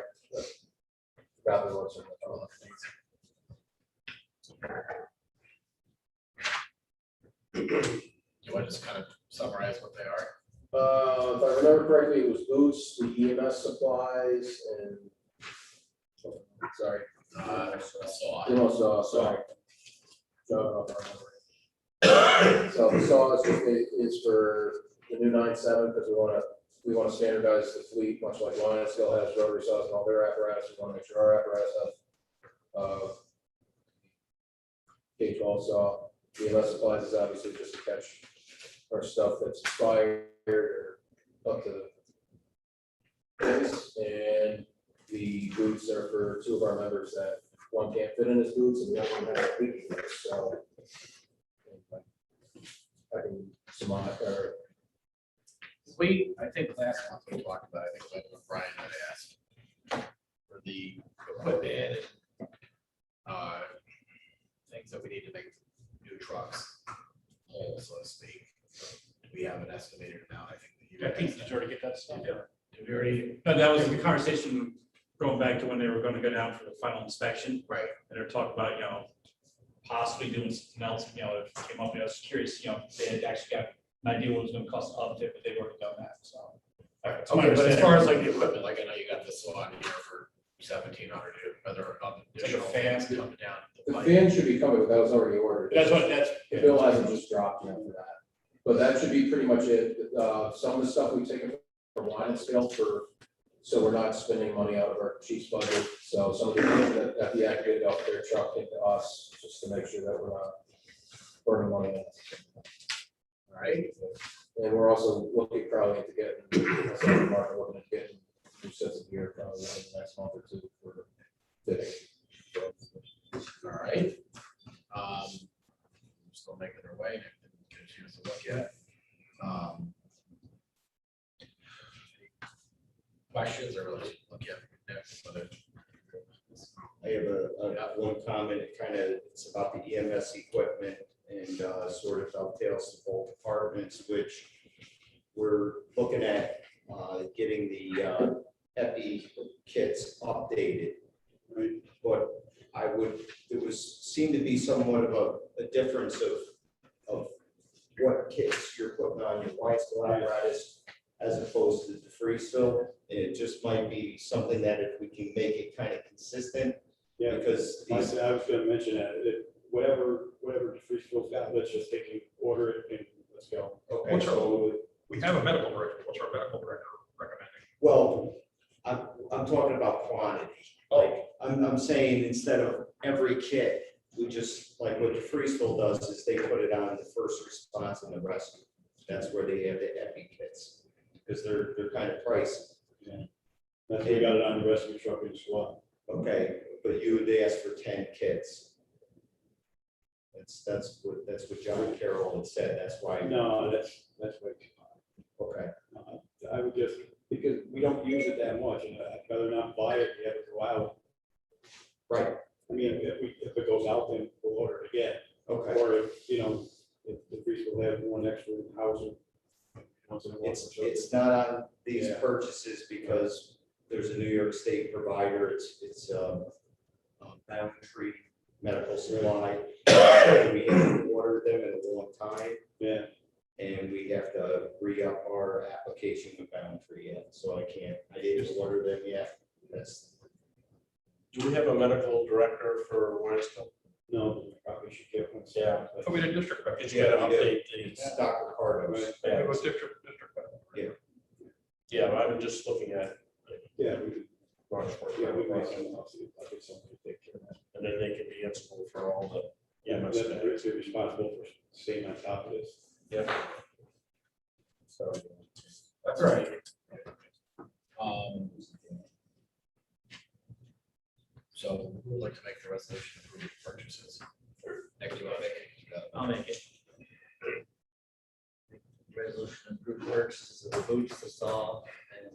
Speaker 8: Probably what's in the other things.
Speaker 4: You want to just kind of summarize what they are?
Speaker 8: If I remember correctly, it was boots, the EMS supplies, and, sorry. Sorry. So the saw is for the new 9.7 because we want to standardize the fleet, much like Lion still has rotary saws and all their apparatus. We want to make sure our apparatus has K12 saw. EMS supplies is obviously just to catch our stuff that's expired or up to this. And the boots are for two of our members that one can't fit in his boots and the other one has leaky boots, so. I can surmise, or
Speaker 4: I think last month we talked about, I think it was what Brian had asked for the equipment and things that we need to make new trucks whole, so to speak. Do we have an estimated amount? I think that
Speaker 9: I think you already get that stuff. Did we already, no, that was the conversation going back to when they were going to go down for the final inspection.
Speaker 4: Right.
Speaker 9: And they're talking about, possibly doing something else, it came up, I was curious, if they had actually got an idea what it was gonna cost to upfit, but they've already done that, so. It's my
Speaker 4: Okay, but as
Speaker 9: understanding.
Speaker 4: far as like the equipment, like I know you got this on here for 1,700, whether up
Speaker 9: It's like a
Speaker 4: additional
Speaker 9: fan.
Speaker 4: fans coming down.
Speaker 8: the fan should be coming, but that was already ordered.
Speaker 9: That's.
Speaker 8: The bill hasn't just dropped yet for that. But that should be pretty much it. Some of the stuff we've taken from line scale so we're not spending money out of our chief's budget. So some of the things that deactivated off their truck came to us, just to make sure that we're not burning money.
Speaker 4: All right.
Speaker 8: And we're also looking probably into getting, market looking at getting new sets of gear probably in the next month or two for fitting.
Speaker 4: All right. Still making their way, get a chance to look at. Questions or really look at next, whether
Speaker 7: I have one comment, it's about the EMS equipment and sort of dovetails to both departments, which we're looking at getting the EPI kits updated. Right. But seem to be somewhat of a difference of what kits you're putting on your wide scale apparatus as opposed to the freeze fill. It just might be something that if we can make it kind of consistent.
Speaker 5: Yeah,
Speaker 7: because
Speaker 5: I was gonna mention that, whatever the free skills got, let's just take and order it and let's go.
Speaker 7: Okay,
Speaker 1: What's
Speaker 7: so,
Speaker 1: We have a medical director. What's our medical director recommending?
Speaker 7: well, I'm talking about quantity. Like, I'm saying instead of every kit, we just, like what the freeze fill does is they put it on the first response and the rescue. That's where they have the epi kits, because they're kind of pricey.
Speaker 5: That's we got it on the rescue truck as well.
Speaker 7: Okay, but they asked for 10 kits. That's what John Carroll had said. That's why.
Speaker 5: No, that's way too high.
Speaker 7: Okay.
Speaker 5: I would just, because we don't use it that much, and I'd rather not buy it, we have to go out.
Speaker 7: Right.
Speaker 5: I mean, if it goes out, then we'll order it again.
Speaker 7: Okay.
Speaker 5: Or if the priest will have one extra in the house. Once in a while.
Speaker 7: It's not on these
Speaker 5: Yeah.
Speaker 7: purchases because there's a New York State provider. It's Boundary Medical Supply. We have to order them at a long time.
Speaker 5: Yeah.
Speaker 7: And we have to re-up our application with Boundary yet, so I didn't order them yet.
Speaker 6: Do we have a medical director for Winston?
Speaker 5: No, we probably should get one.
Speaker 6: Yeah.
Speaker 1: I thought we did district. rep.
Speaker 6: Did you get an update?
Speaker 7: It's Dr. Carter's.
Speaker 1: It was district.
Speaker 6: Yeah, but I'm just looking at
Speaker 5: Yeah, we could,
Speaker 6: March
Speaker 5: yeah, we
Speaker 6: 4th.
Speaker 5: might send them out to I'll get somebody to take care of that.
Speaker 6: And then they can be answerable for all the.
Speaker 5: Yeah,
Speaker 6: Yeah,
Speaker 5: that's they're responsible for staying on top of this.
Speaker 6: Yeah.
Speaker 5: So.
Speaker 1: That's
Speaker 4: So So who would like to make the resolution approving purchases? Nick, do you want to make it?
Speaker 10: I'll make it. Resolution to approve purchases of the boots, the saw, and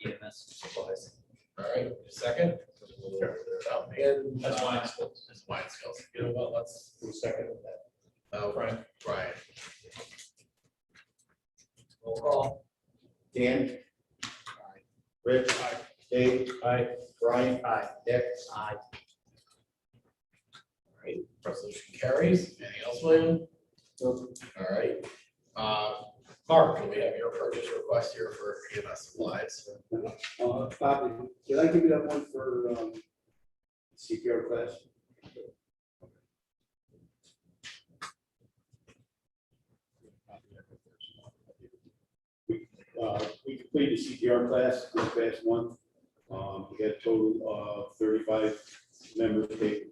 Speaker 10: EMS supplies.
Speaker 4: All right, second? And
Speaker 10: That's wine skills.
Speaker 4: That's wine skills. You know what, let's.
Speaker 6: Who seconded that?
Speaker 4: Brian. Brian.
Speaker 2: Roll call.
Speaker 7: Dan? Rich? Dave?
Speaker 6: Aye.
Speaker 7: Brian?
Speaker 2: Aye.
Speaker 7: Nick?
Speaker 10: Aye.
Speaker 4: All right, resolution carries. Anything else, William? All right. Mark, can we have your purchase request here for EMS supplies?
Speaker 5: Bobby, did I give you that one for CPR class? We completed the CPR class this past month. We had a total of 35 members take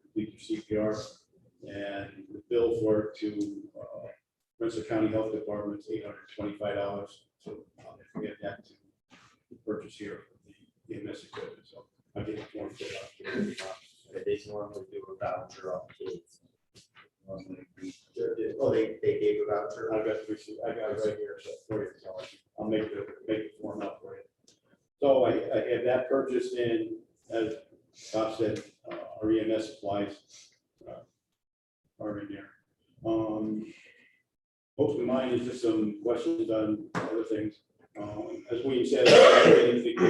Speaker 5: complete their CPR, and the bill for it to Rensselaer County Health Department is $825. So we have that to purchase here for the EMS equipment. So I'll get it one for
Speaker 10: They normally do a voucher up to.
Speaker 7: Oh, they gave a voucher.
Speaker 5: I got the receipt, I got it right here, so for you, so I'll make the form up for you. So I have that purchased in, as Bob said, our EMS supplies are in there. Most of mine is just some questions on other things. As we said, I didn't think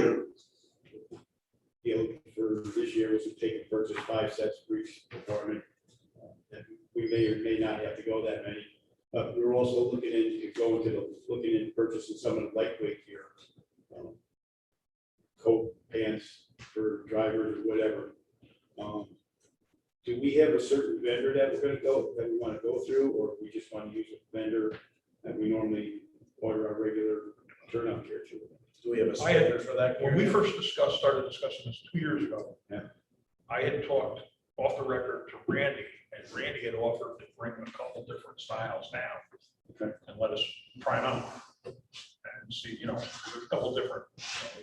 Speaker 5: for this year was to take and purchase 5 sets for each department. And we may or may not have to go that many. But we're also looking into purchasing some of the lightweight gear. Coat, pants for drivers or whatever. Do we have a certain vendor that we want to go through, or we just want to use a vendor that we normally order our regular turnout gear to?
Speaker 6: Do we have a
Speaker 1: I had-
Speaker 6: standard for that?
Speaker 1: When we first started discussing this 2 years ago,
Speaker 5: Yeah.
Speaker 1: I had talked off the record to Randy, and Randy had offered to bring a couple different styles down.
Speaker 5: Okay.
Speaker 1: And let us try them out and see, there's a couple different,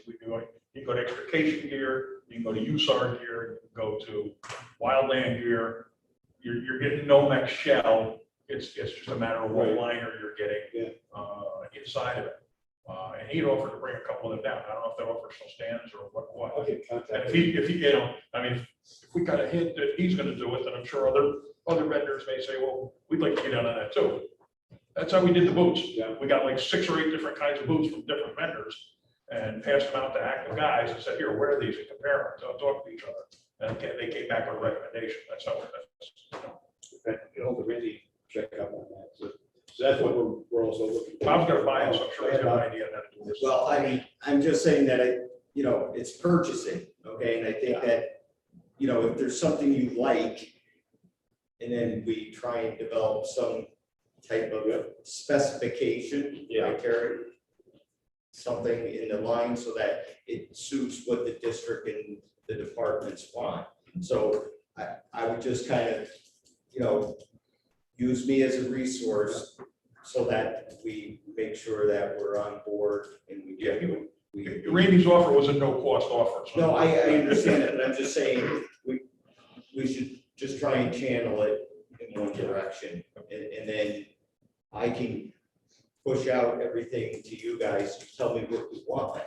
Speaker 1: we do like, you can go to extrication gear, you can go to USAR gear, you can go to wildland gear. You're getting Nomex shell. It's just a matter of what
Speaker 5: Right.
Speaker 1: liner you're getting inside of it. And he'd offered to bring a couple of them down. I don't know if that offer still stands or what.
Speaker 5: Okay,
Speaker 1: And
Speaker 5: contact.
Speaker 1: if he, if we got a hint that he's gonna do it, then I'm sure other vendors may say, well, we'd like to get in on that too. That's how we did the boots.
Speaker 5: Yeah.
Speaker 1: We got like 6 or 8 different kinds of boots from different vendors and passed them out to active guys and said, here, wear these and compare them, talk to each other. And they came back with a recommendation. That's how
Speaker 5: Okay, you know, the Randy check up on that. So that's what we're also looking for.
Speaker 1: Bob's gonna buy it, so I'm sure he's got an idea on how to do this.
Speaker 7: Well, I'm just saying that it's purchasing, okay, and I think that, if there's something you like, and then we try and develop some type of specification, criteria, something in the line so that it suits what the district and the departments want. So I would just kind of, use me as a resource so that we make sure that we're on board and we get.
Speaker 1: Randy's offer was a no-cost offer. so-
Speaker 7: No, I understand it, but I'm just saying, we should just try and channel it in one direction. And then I can push out everything to you guys, you tell me what you want,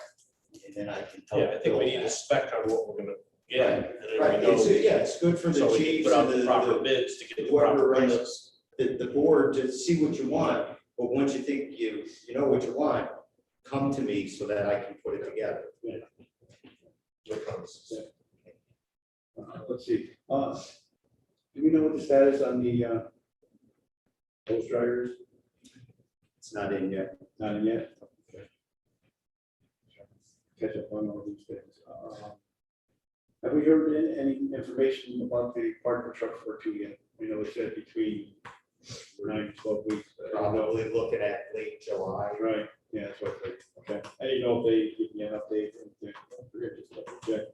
Speaker 7: and then I can help.
Speaker 6: Yeah, I think we need a spec on what we're gonna get.
Speaker 7: Right,
Speaker 6: and then
Speaker 7: Right,
Speaker 6: we know-
Speaker 7: it's good for the
Speaker 6: So we can
Speaker 7: chiefs
Speaker 6: put out
Speaker 7: and
Speaker 6: the proper
Speaker 7: the
Speaker 6: bids to get the proper
Speaker 7: whoever runs
Speaker 6: prices.
Speaker 7: the board to see what you want, but once you think you know what you want, come to me so that I can put it together.
Speaker 6: No promises.
Speaker 5: Let's see, do we know what the status on the post dryers?
Speaker 7: It's not in yet.
Speaker 5: Not in yet? Okay. Catch up on all these things. Have we heard any information about the partner truck for 2 yet? We know it said between 9 to 12 weeks.
Speaker 7: Probably looking at late July.
Speaker 5: Right, yeah, that's what they, okay. I didn't know if they give me an update or anything. Forget, just double check.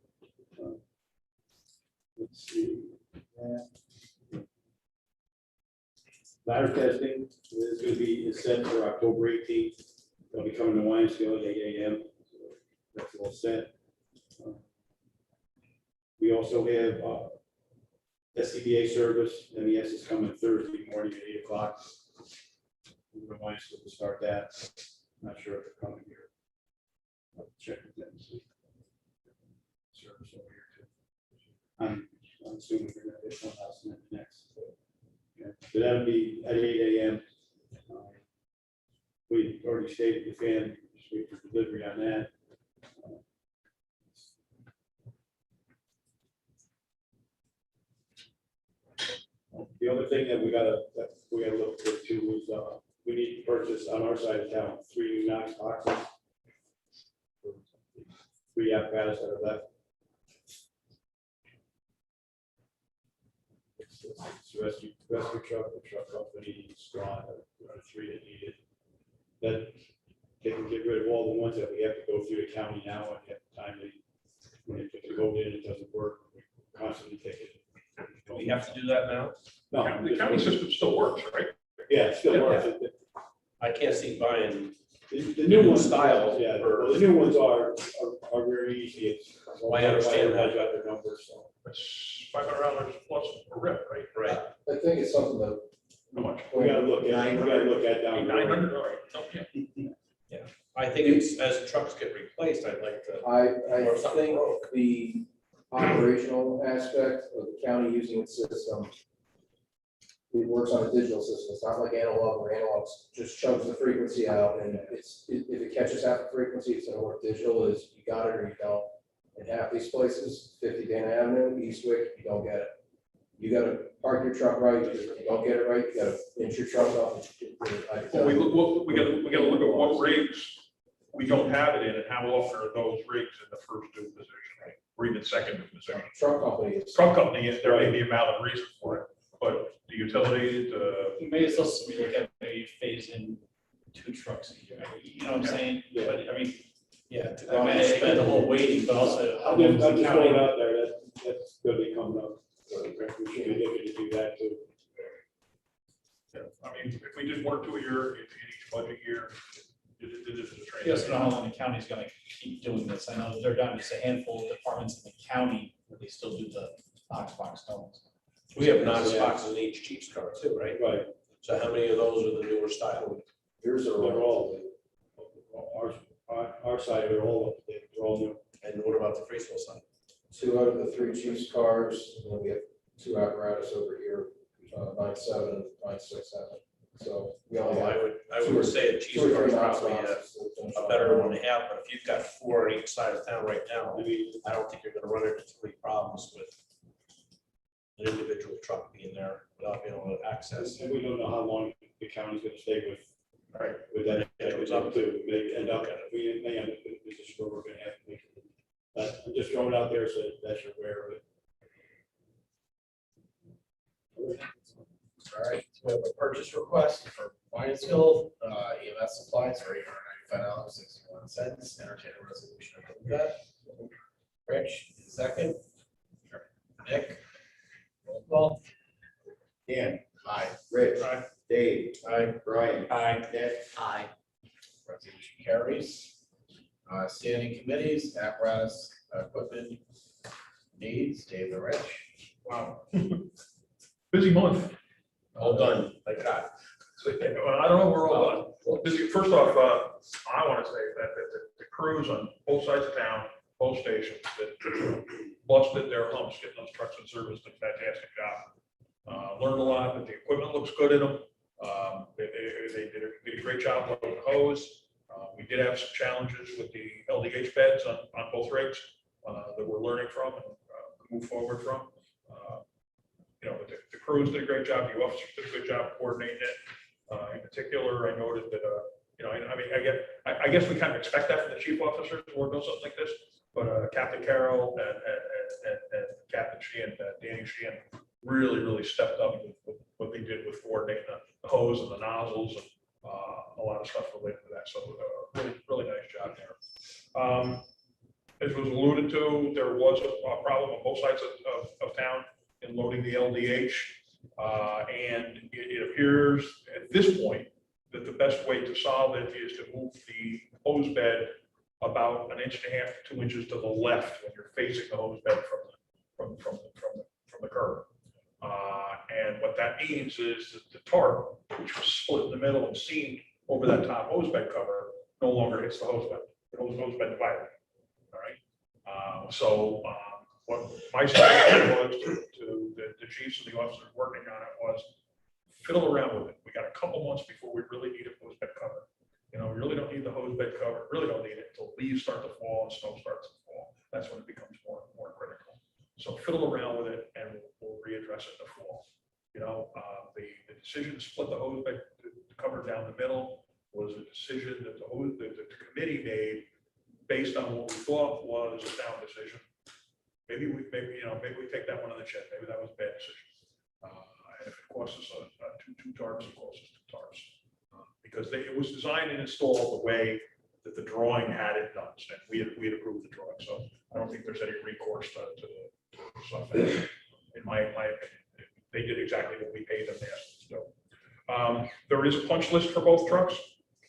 Speaker 5: Let's see. Ladder testing is going to be set for October 18th. They'll be coming to Wine Skill at 8 a.m. That's all set. We also have SCBA service, MES is coming Thursday morning at 8 o'clock. We want to start that. Not sure if they're coming here. I'll check with them. and see. Service over here too. I'm assuming we're gonna get one house and then the next. Yeah. So that'll be at 8 a.m. We already stated the fan, just wait for delivery on that. The other thing that we gotta look at too is, we need to purchase on our side of town 3 new Knox boxes. 3 apparatus that are left. It's rescue truck, the truck company, squad, 3 that need it. That they can get rid of all the ones that we have to go through the county now and have time to, when they put the code in, it doesn't work, we constantly take it.
Speaker 6: We have to do that now?
Speaker 5: No,
Speaker 1: The county system still works, right?
Speaker 5: yeah, it still works.
Speaker 6: I can't see buying,
Speaker 5: The new ones,
Speaker 6: Style
Speaker 5: yeah,
Speaker 6: or-
Speaker 5: well, the new ones are very easy. It's.
Speaker 6: I understand that.
Speaker 5: I got their numbers, so.
Speaker 1: It's $500 plus a rip, right?
Speaker 6: right?
Speaker 8: I think it's something that.
Speaker 1: How much?
Speaker 5: We gotta look at down the road.
Speaker 1: 900, all right. Oh, yeah.
Speaker 6: I think it's, as trucks get replaced, I'd like to.
Speaker 8: I
Speaker 6: Or something
Speaker 8: think
Speaker 6: broke.
Speaker 8: the operational aspect of the county using its system, it works on a digital system. It's not like analog, where analog just chugs the frequency out, and if it catches half the frequency, it's gonna work. Digital is you got it or you don't. In half these places, 50 Dana Avenue, Eastwick, you don't get it. You gotta park your truck right. If you don't get it right, you gotta inch your truck off.
Speaker 1: Well, we gotta look at what rigs we don't have it in and how often are those rigs in the first due position, right? Or even second due position.
Speaker 8: Truck company is.
Speaker 1: Truck company, there may be a valid reason for it, but the utility,
Speaker 9: You may as well look at maybe phase in 2 trucks a year, you know what I'm saying?
Speaker 5: Yeah.
Speaker 9: But I mean,
Speaker 6: Yeah.
Speaker 9: I mean, I get the whole waiting, but also. how
Speaker 5: I'm
Speaker 9: long
Speaker 5: just
Speaker 9: is the
Speaker 5: throwing it
Speaker 9: county-
Speaker 5: out there, that's gonna be coming up. So we should be looking to do that too.
Speaker 1: I mean, if we did 1 or 2 a year, in each budget year, this is a trend.
Speaker 9: Yes, I don't know how long the county's gonna keep doing this. I know that they're down to just a handful of departments in the county where they still do the box stones.
Speaker 6: We have Knox boxes in each Chief's car too, right?
Speaker 5: Right,
Speaker 6: So how many of those are the newer style?
Speaker 8: Yours are
Speaker 5: they're all, our side, they're all new.
Speaker 6: And what about the freestyle side?
Speaker 8: 2 out of the 3 Chiefs cars, and then we have 2 apparatus over here, 9.7 and 9.67. So we only have.
Speaker 6: I would say a Chief's
Speaker 8: 2 or
Speaker 6: car
Speaker 8: 3
Speaker 6: is
Speaker 8: Knox
Speaker 6: probably
Speaker 8: boxes to finish
Speaker 6: a
Speaker 8: off.
Speaker 6: better one to have, but if you've got 4 on each side of town right now,
Speaker 5: I mean,
Speaker 6: I don't think you're gonna run into 3 problems with an individual truck being there without being able to access.
Speaker 5: and we don't know how long the county's gonna stay with that.
Speaker 6: Yeah, it's up
Speaker 5: to maybe end up, we may end up in a position where we're gonna have to make it. But I'm just throwing it out there so that you're aware of it.
Speaker 4: All right, so we have a purchase request for Winesville, EMS supplies for $895.61. Entertain a resolution to approve that. Rich, second. Nick. Roll call.
Speaker 7: Dan,
Speaker 4: Aye.
Speaker 7: Rich,
Speaker 1: Aye.
Speaker 7: Dave,
Speaker 4: Aye.
Speaker 7: Brian,
Speaker 9: Aye.
Speaker 7: Nick,
Speaker 10: Aye.
Speaker 4: Resolution carries. Standing committees, apparatus, equipment needs, Dave and Rich.
Speaker 1: Wow. Busy month.
Speaker 6: All done, like that.
Speaker 1: So, yeah, well, I don't know, we're all done. Well, busy, first off, I want to say that the crews on both sides of town, both stations, that busted their humps getting those trucks in service, did a fantastic job. Learned a lot, that the equipment looks good in them. They did a great job with the hose. We did have some challenges with the LDH beds on both rigs that we're learning from and move forward from. You know, the crews did a great job, the officers did a good job coordinating it. In particular, I noted that, you know, I mean, I guess we kind of expect that from the chief officers to work on something like this, but Captain Carroll and Captain Sheehan, Danny Sheehan, really stepped up with what they did with coordinating the hose and the nozzles and a lot of stuff related to that. So really nice job there. As was alluded to, there was a problem on both sides of town in loading the LDH. And it appears at this point that the best way to solve it is to move the hose bed about 1.5 to 2 inches to the left when you're facing the hose bed from the curb. And what that means is that the tarp, which was split in the middle and seamed over that top hose bed cover, no longer hits the hose bed. The hose bed divided. All right. What my suggestion was to the chiefs and the officers working on it was fiddle around with it. We got a couple months before we really need a hose bed cover. You know, we really don't need the hose bed cover, really don't need it until leaves start to fall and snow starts to fall. That's when it becomes more critical. So fiddle around with it and we'll readdress it in the fall. You know, the decision to split the hose bed cover down the middle was a decision that the committee made based on what we thought was a sound decision. Maybe we take that one on the chin. Maybe that was a bad decision. And if it costs us two tarps, it costs us two tarps. Because it was designed and installed the way that the drawing had it done, and we had approved the drawing, so I don't think there's any recourse to stuff. In my opinion, they did exactly what we paid them to ask them to do. There is a punch list for both trucks.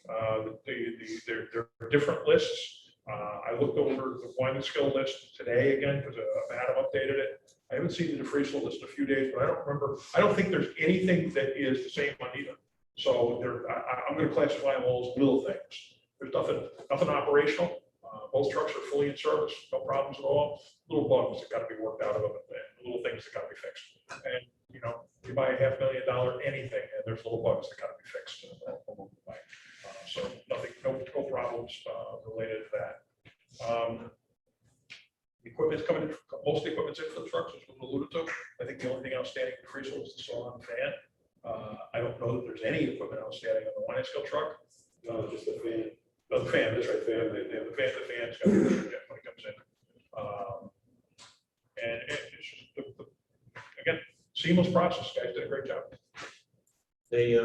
Speaker 1: There are different lists. I looked over the wine and skill list today again because Adam updated it. I haven't seen the DeFriesel list in a few days, but I don't think there's anything that is the same on either. So I'm going to classify them all as little things. There's nothing operational. Both trucks are fully in service, no problems at all. Little bugs that got to be worked out of them, and little things that got to be fixed. And you know, you buy a $500,000 anything, and there's little bugs that got to be fixed. So nothing, no problems related to that. Equipment's coming in. Most of the equipment's in for the trucks, as was alluded to. I think the only thing outstanding in the DeFriesel is the saw and fan. I don't know that there's any equipment outstanding on the wine and skill truck.
Speaker 5: No, just the fan.
Speaker 1: No, the fan, that's right, the fan's got to be checked when it comes in. And it's just, again, seamless process, guys did a great job.
Speaker 6: They,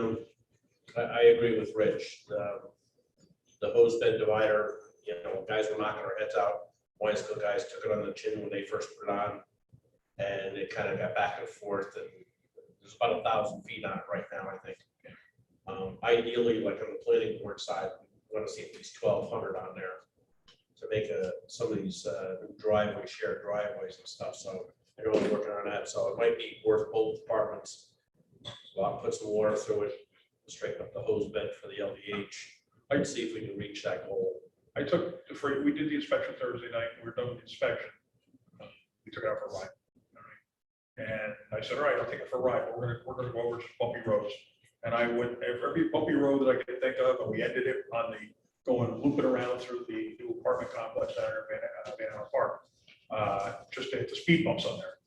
Speaker 6: I agree with Rich, the hose bed divider, you know, guys were knocking our heads out. Wine school guys took it on the chin when they first put it on, and it kind of got back and forth, and there's about 1,000 feet on it right now, I think. Ideally, like on the planning board side, we want to see at least 1,200 on there to make some of these shared driveways and stuff. So I know I'm working on that. So it might be worth both departments. So I'll put some water through it, straighten up the hose bed for the LDH. I'd see if we can reach that goal.
Speaker 1: We did the inspection Thursday night, and we were done with the inspection. We took it out for a ride. All right. And I said, all right, I'll take it for a ride. We're gonna go over just bumpy roads. And I went every bumpy road that I could think of, and we ended it on going looping around through the new apartment complex down here in Van Allen Park. Just to hit the speed bumps on there.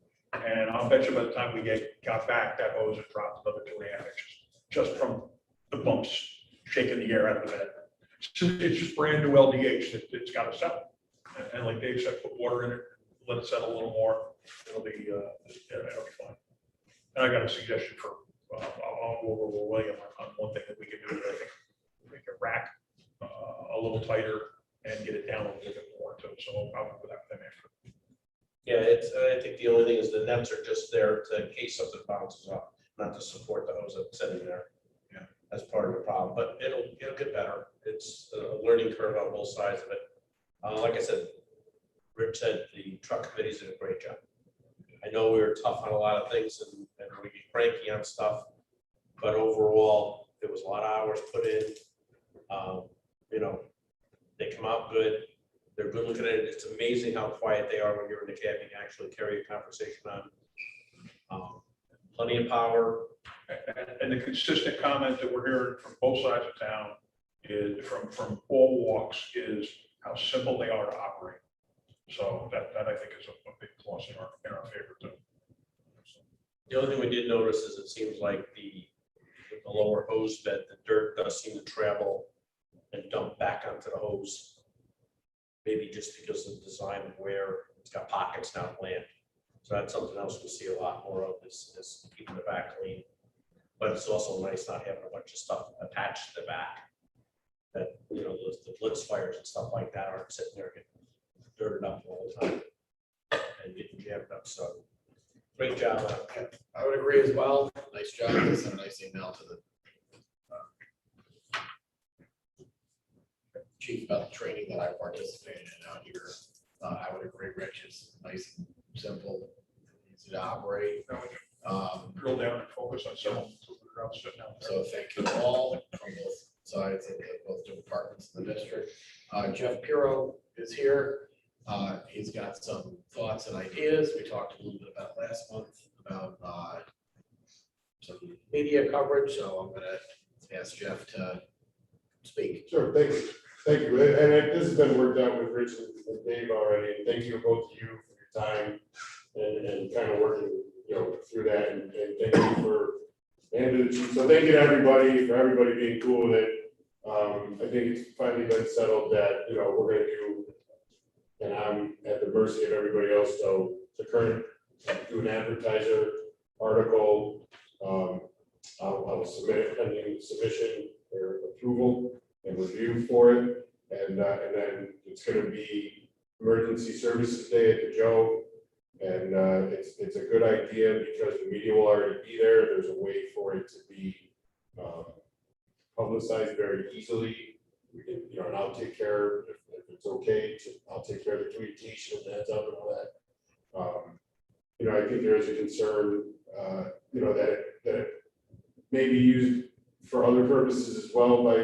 Speaker 1: And I'll bet you by the time we got back, that hose had dropped another 2.5 inches just from the bumps shaking the air out of the bed. It's just brand new LDH. It's got to settle. And like Dave said, put water in it, let it settle a little more. It'll be fine. And I got a suggestion for. I'll go over with William on one thing that we can do. I think we can rack a little tighter and get it down a little bit more too. So I'll go with that with them after.
Speaker 6: Yeah, I think the only thing is the nets are just there in case something bounces off, not to support the hose that's sitting there.
Speaker 1: Yeah,
Speaker 6: that's part of the problem, but it'll get better. It's a learning curve on both sides of it. Like I said, Rich said the truck committees did a great job. I know we were tough on a lot of things and we get cranky on stuff, but overall, there was a lot of hours put in. You know, they come out good. They're good looking at it. It's amazing how quiet they are when you're in the cab. You can actually carry a conversation on. Plenty of power.
Speaker 1: And the consistent comment that we're hearing from both sides of town is from all walks is how simple they are to operate. So that I think is a big plus in our favor too. So.
Speaker 6: The only thing we did notice is it seems like the lower hose bed, the dirt does seem to travel and dump back onto the hose. Maybe just because of the design of where it's got pockets now of land. So that's something else we'll see a lot more of is keeping the back clean. But it's also nice not having a bunch of stuff attached to the back. That, you know, the blitz fires and stuff like that aren't sitting there getting dirted up all the time and getting jammed up. So great job.
Speaker 4: I would agree as well. Nice job. Send a nice email to the chief about the training that I participated in out here. I would agree, Rich, is nice and simple. to operate.
Speaker 1: Drill down and focus on some of the routes sitting out there.
Speaker 4: So thank you all from both sides of both departments in the district. Jeff Piro is here. He's got some thoughts and ideas. We talked a little bit about last month about some media coverage, so I'm gonna ask Jeff to speak.
Speaker 11: Sure, thank you, and this has been worked out with Rich and Dave already, and thank you both of you for your time and kind of working, through that, and thank you for, and to the chief, so thank you to everybody, for everybody being cool with it. I think it's finally been settled that, we're gonna do, and I'm at the mercy of everybody else, so the current, do an advertiser article, I will submit it pending submission or approval and review for it. And then it's gonna be Emergency Services Day at the Joe. And it's a good idea because the media will already be there. There's a way for it to be publicized very easily. We can, and I'll take care, if it's okay, I'll take care of the communication and heads up and all that. I think there is a concern, that it may be used for other purposes as well by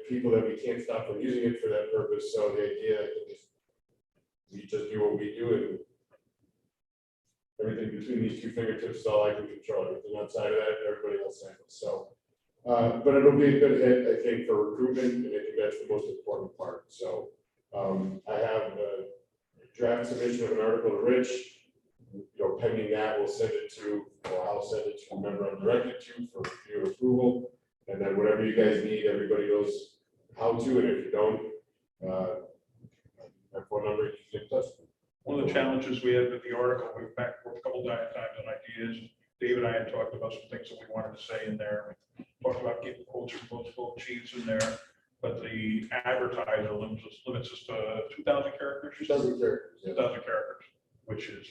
Speaker 11: people that we can't stop from using it for that purpose. So the idea, I think, is we just do what we do, and everything between these two fingertips is all I can control. Everything outside of that, everybody else handles. So, but it'll be a good hit, I think, for recruitment, and I think that's the most important part. So I have a draft submission of an article to Rich. Pending that, we'll send it to, or I'll send it to whomever I'm directed to for review and approval. And then whatever you guys need, everybody knows how to, and if you don't, my phone number, you can get in touch.
Speaker 1: One of the challenges we had with the article, we went back a couple times on ideas. Dave and I had talked about some things that we wanted to say in there. We talked about getting quotes from both chiefs in there, but the advertiser limits us to 2,000 characters.
Speaker 11: 2,000 characters.
Speaker 1: 2,000 characters, which is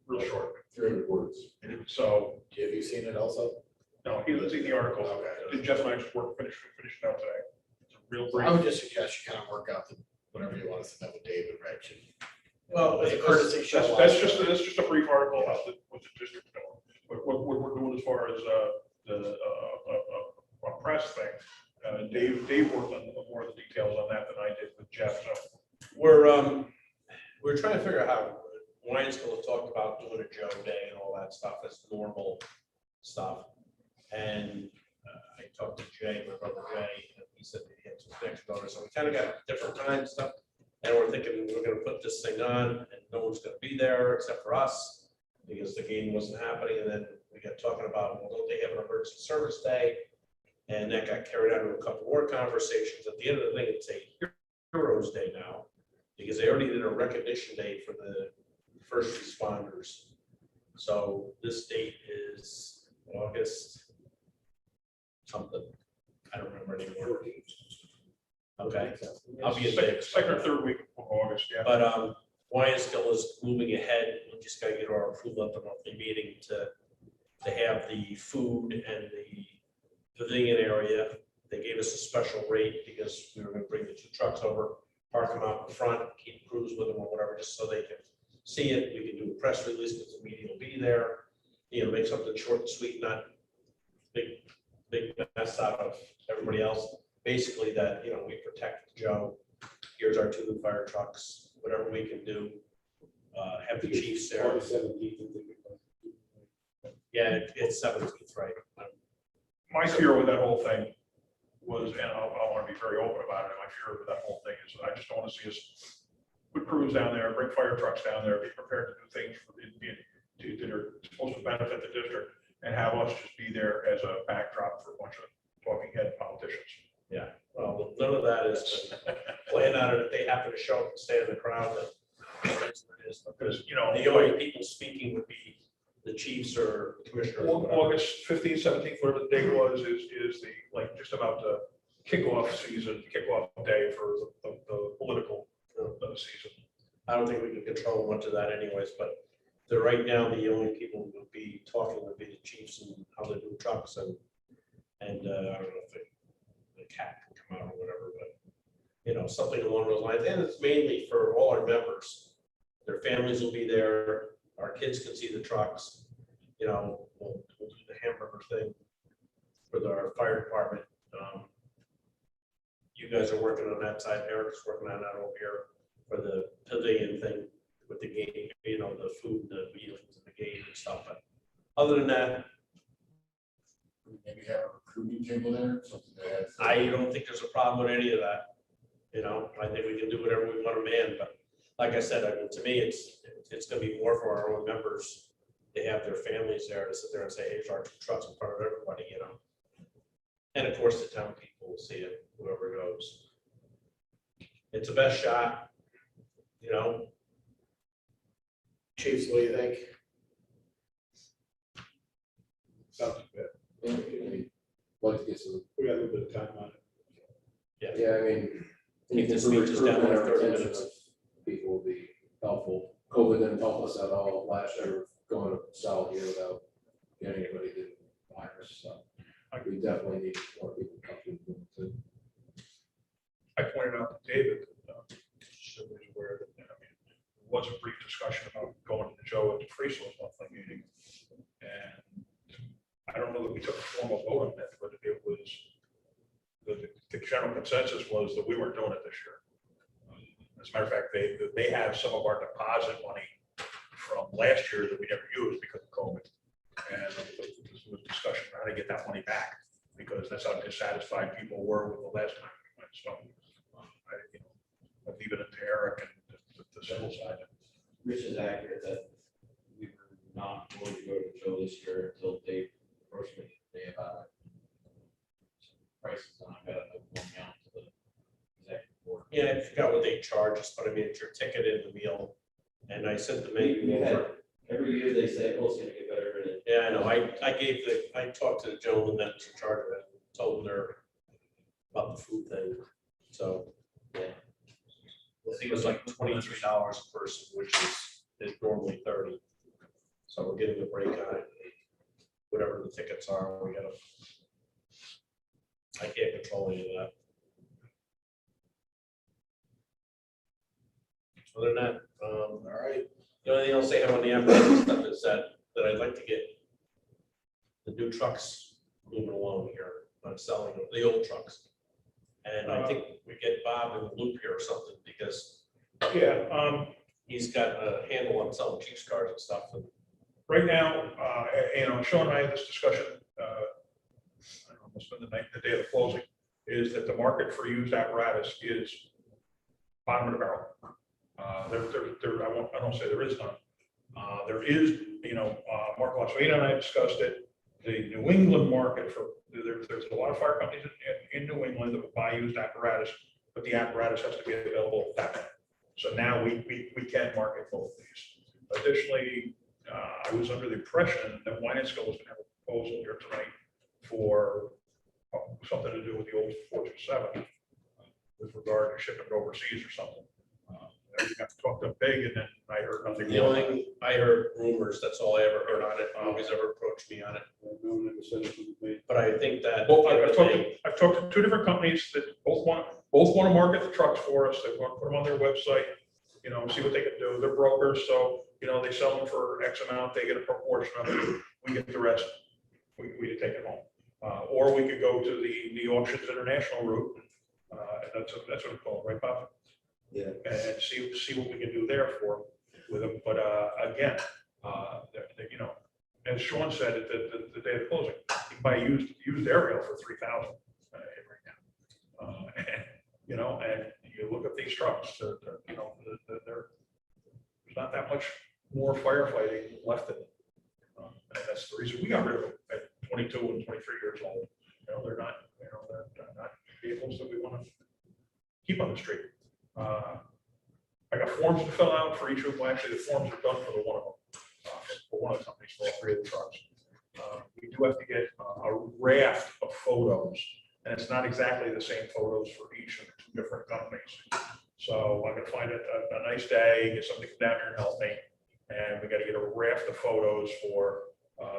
Speaker 1: real short.
Speaker 11: 300 words.
Speaker 1: So,
Speaker 4: Have you seen it also?
Speaker 1: no, he hasn't seen the article.
Speaker 4: Okay.
Speaker 1: Jeff and I just finished it out today. It's a real
Speaker 4: I would
Speaker 1: brief.
Speaker 4: just suggest you kind of work out whatever you want to send up with Dave and Rich.
Speaker 6: Well,
Speaker 4: As a courtesy show.
Speaker 1: That's just a brief article about what the district doing. What we're doing as far as the press thing. Dave worked on more of the details on that than I did with Jeff. So
Speaker 6: we're trying to figure out how Lions will have talked about doing a Joe Day and all that stuff as normal stuff. And I talked to Jay, my brother Jay, and he said that he had some connection on it. So we kind of got different times stuff. And we're thinking we're going to put this thing on and no one's going to be there except for us because the game wasn't happening. And then we got talking about, well, don't they have an emergency service day? And that got carried out to a couple more conversations. At the end of the thing, it's a Heroes Day now because they already did a recognition day for the first responders. So this date is August something. I don't remember anymore. Okay, I'll be in there.
Speaker 1: second or third week of August, yeah.
Speaker 6: But Wyandskill is moving ahead. We just got to get our approval at the monthly meeting to have the food and the pavilion area. They gave us a special rate because we were going to bring the 2 trucks over, park them out in front, keep crews with them or whatever, just so they can see it. We can do a press release because the media will be there. Make something short and sweet, not big mess out of everybody else. Basically that, we protect Joe. Here's our 2 new fire trucks, whatever we can do. Have the chiefs there. Yeah, it's 17th, right?
Speaker 1: My fear with that whole thing was, and I want to be very open about it, my fear with that whole thing is that I just don't want to see us put crews down there, bring fire trucks down there, be prepared to do things that are supposed to benefit the district, and have us just be there as a backdrop for a bunch of talking head politicians.
Speaker 6: Yeah, well, none of that is planned out, if they happen to show up and stay in the crowd, that's what it is.
Speaker 1: Because,
Speaker 6: The only people speaking would be the chiefs or commissioners. or whatever.
Speaker 1: August 15th, 17th, whatever the date was, is the, just about the kickoff day for the political season.
Speaker 6: I don't think we can control much of that anyways, but right now, the only people who would be talking would be the chiefs and how they do trucks and I don't know if the cat can come out or whatever, but something along those lines. And it's mainly for all our members. Their families will be there. our kids can see the trucks. You know, we'll do the hamburger thing for our fire department. You guys are working on that side, Eric's working on that over here for the pavilion thing with the game, you know, the food, the meals and the game and stuff, but other than that,
Speaker 11: Maybe have a recruiting table there, something that has.
Speaker 6: I don't think there's a problem with any of that. You know, I think we can do whatever we want to man, but like I said, I mean, to me, it's gonna be more for our own members. They have their families there to sit there and say, hey, our trucks in front of everybody, you know. And of course, the town people will see it, whoever goes. It's the best shot, you know.
Speaker 4: Chiefs, what do you think?
Speaker 1: Sounds good.
Speaker 8: Yeah, I mean, like to get some,
Speaker 1: We got a little bit of time on it.
Speaker 8: yeah, I mean.
Speaker 6: Keep this
Speaker 8: anything for
Speaker 6: meeting just down to
Speaker 8: recruitment or
Speaker 6: 30
Speaker 8: retention
Speaker 6: minutes.
Speaker 8: of People will be helpful. COVID didn't help us at all last year, going a solid year without getting anybody the virus, so. We definitely need more people coming to.
Speaker 1: I pointed out to David, so he's aware that, I mean, there was a brief discussion about going to Joe at the Freesol's monthly meeting. And I don't know that we took a formal vote on that, but it was, the general consensus was that we weren't doing it this year. As a matter of fact, they have some of our deposit money from last year that we never used because of COVID. And this was discussion on how to get that money back, because that's how dissatisfied people were with the last time we went. So I'll leave it to Eric and the civil side.
Speaker 3: Rich is accurate that we were not going to go to Joe this year until Dave approached me today about prices, and I got to go down to the executive board.
Speaker 6: Yeah, I forgot what they charge us, but I mean, it's your ticket in the meal. And I sent the menu
Speaker 3: We've had-
Speaker 6: over.
Speaker 3: Every year they say, oh, it's gonna get better, and
Speaker 6: Yeah, I know. I talked to the gentleman that was in charge of it, told them they're about the food thing. So,
Speaker 3: yeah.
Speaker 6: I think it was like $23 a person, which is normally 30. So we're getting a break on it. Whatever the tickets are, we gotta. I can't control any of that. Other than that, all right. The only thing I'll say on the application stuff is that I'd like to get the new trucks moving along here, on selling the old trucks. And I think we get Bob in the loop here or something, because
Speaker 1: Yeah,
Speaker 6: he's got a handle on selling Chiefs cars and stuff. And
Speaker 1: right now, Sean and I had this discussion, I don't know, must have been the day of the closing, is that the market for used apparatus is bottom of the barrel. I don't say there is none. There is, Mark Lasvina and I discussed it. The New England market there's a lot of fire companies in New England that will buy used apparatus, but the apparatus has to be available that way. So now we can market both of these. Additionally, I was under the impression that Winesco was going to have a proposal here tonight for something to do with the old 427 with regard to shipping it overseas or something. I got to talk to them big, and then I heard nothing.
Speaker 6: the only thing I heard rumors, that's all I ever heard on it. Nobody's ever approached me on it.
Speaker 5: No one ever said anything to me.
Speaker 6: But I think that.
Speaker 1: Well, I've talked to two different companies that both want to market the trucks for us. They want to put them on their website, see what they can do. They're brokers, so, they sell them for X amount, they get a proportion of it, we get the rest, we take it home. Or we could go to the auctions international route, that's what it's called, right, Bob?
Speaker 7: Yeah.
Speaker 1: And see what we can do there with them. But again, as Sean said at the day of closing, you can buy a used aerial for $3,000 right now. And you look at these trucks, there's not that much more firefighting left in it. And that's the reason we got rid of them at 22 and 23 years old. They're not vehicles that we want to keep on the street. I got forms to fill out for each of them. Well, actually, the forms are done for the one of them, for one of the companies, for all three of the trucks. We do have to get a raft of photos, and it's not exactly the same photos for each of the two different companies. So I'm gonna find a nice day, get somebody to come down here and help me, and we got to get a raft of photos for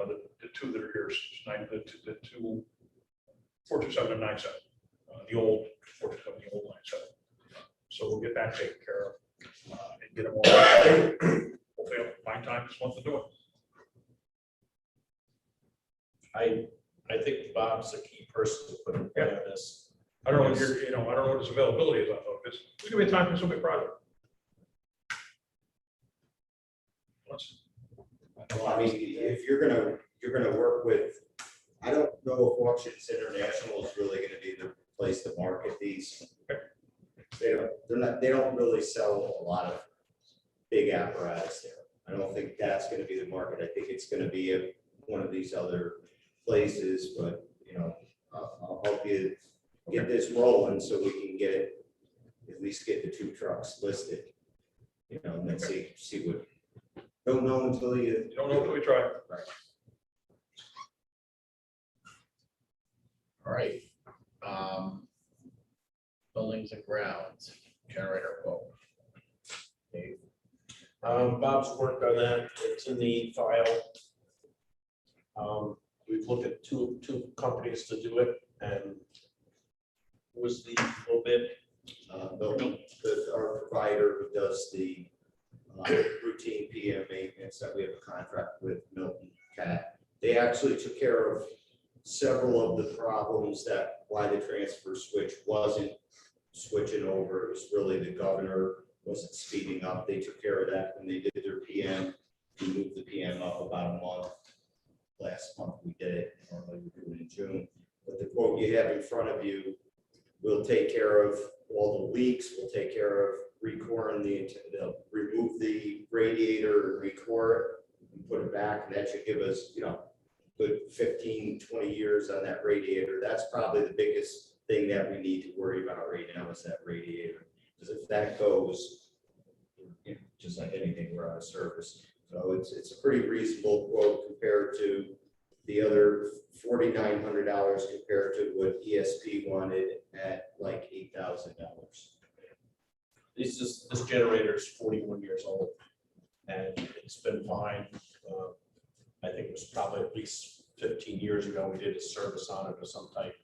Speaker 1: the two that are here, the two 427 and 97, the old 427, the old 97. So we'll get that taken care of and get them all. Hopefully, by find time this month to do it.
Speaker 6: I think Bob's the key person to put in play on this.
Speaker 1: I don't know what your, I don't know what his availability is on those. We can make time for some big project. Let's-
Speaker 7: Well, I mean, if you're gonna work with, I don't know if Auctions International is really gonna be the place to market these. They don't really sell a lot of big apparatus there. I don't think that's gonna be the market. I think it's gonna be one of these other places, but, I'll help you get this rolling so we can get it, at least get the 2 trucks listed. And then see what, don't know until you.
Speaker 1: You don't know until we try.
Speaker 4: All right. Buildings and grounds, generator quote. Dave?
Speaker 6: Bob's worked on that, it's in the file. We've looked at two companies to do it, and was the little bit,
Speaker 7: Milton, our provider who does the routine PM maintenance that we have a contract with, Milton Cat. They actually took care of several of the problems that why the transfer switch wasn't switching over. It was really the governor wasn't speeding up. They took care of that when they did their PM. We moved the PM up about a month. Last month we did it, normally we do it in June. But the quote you have in front of you will take care of all the leaks, we'll take care of recoring they'll remove the radiator and recore it and put it back, and that should give us, good 15, 20 years on that radiator. That's probably the biggest thing that we need to worry about right now is that radiator. Because if that goes, just like anything, we're out of service. So it's a pretty reasonable quote compared to the other $4,900 compared to what ESP wanted at like $8,000.
Speaker 6: this generator is 41 years old, and it's been fine. I think it was probably at least 15 years ago, we did a service on it of some type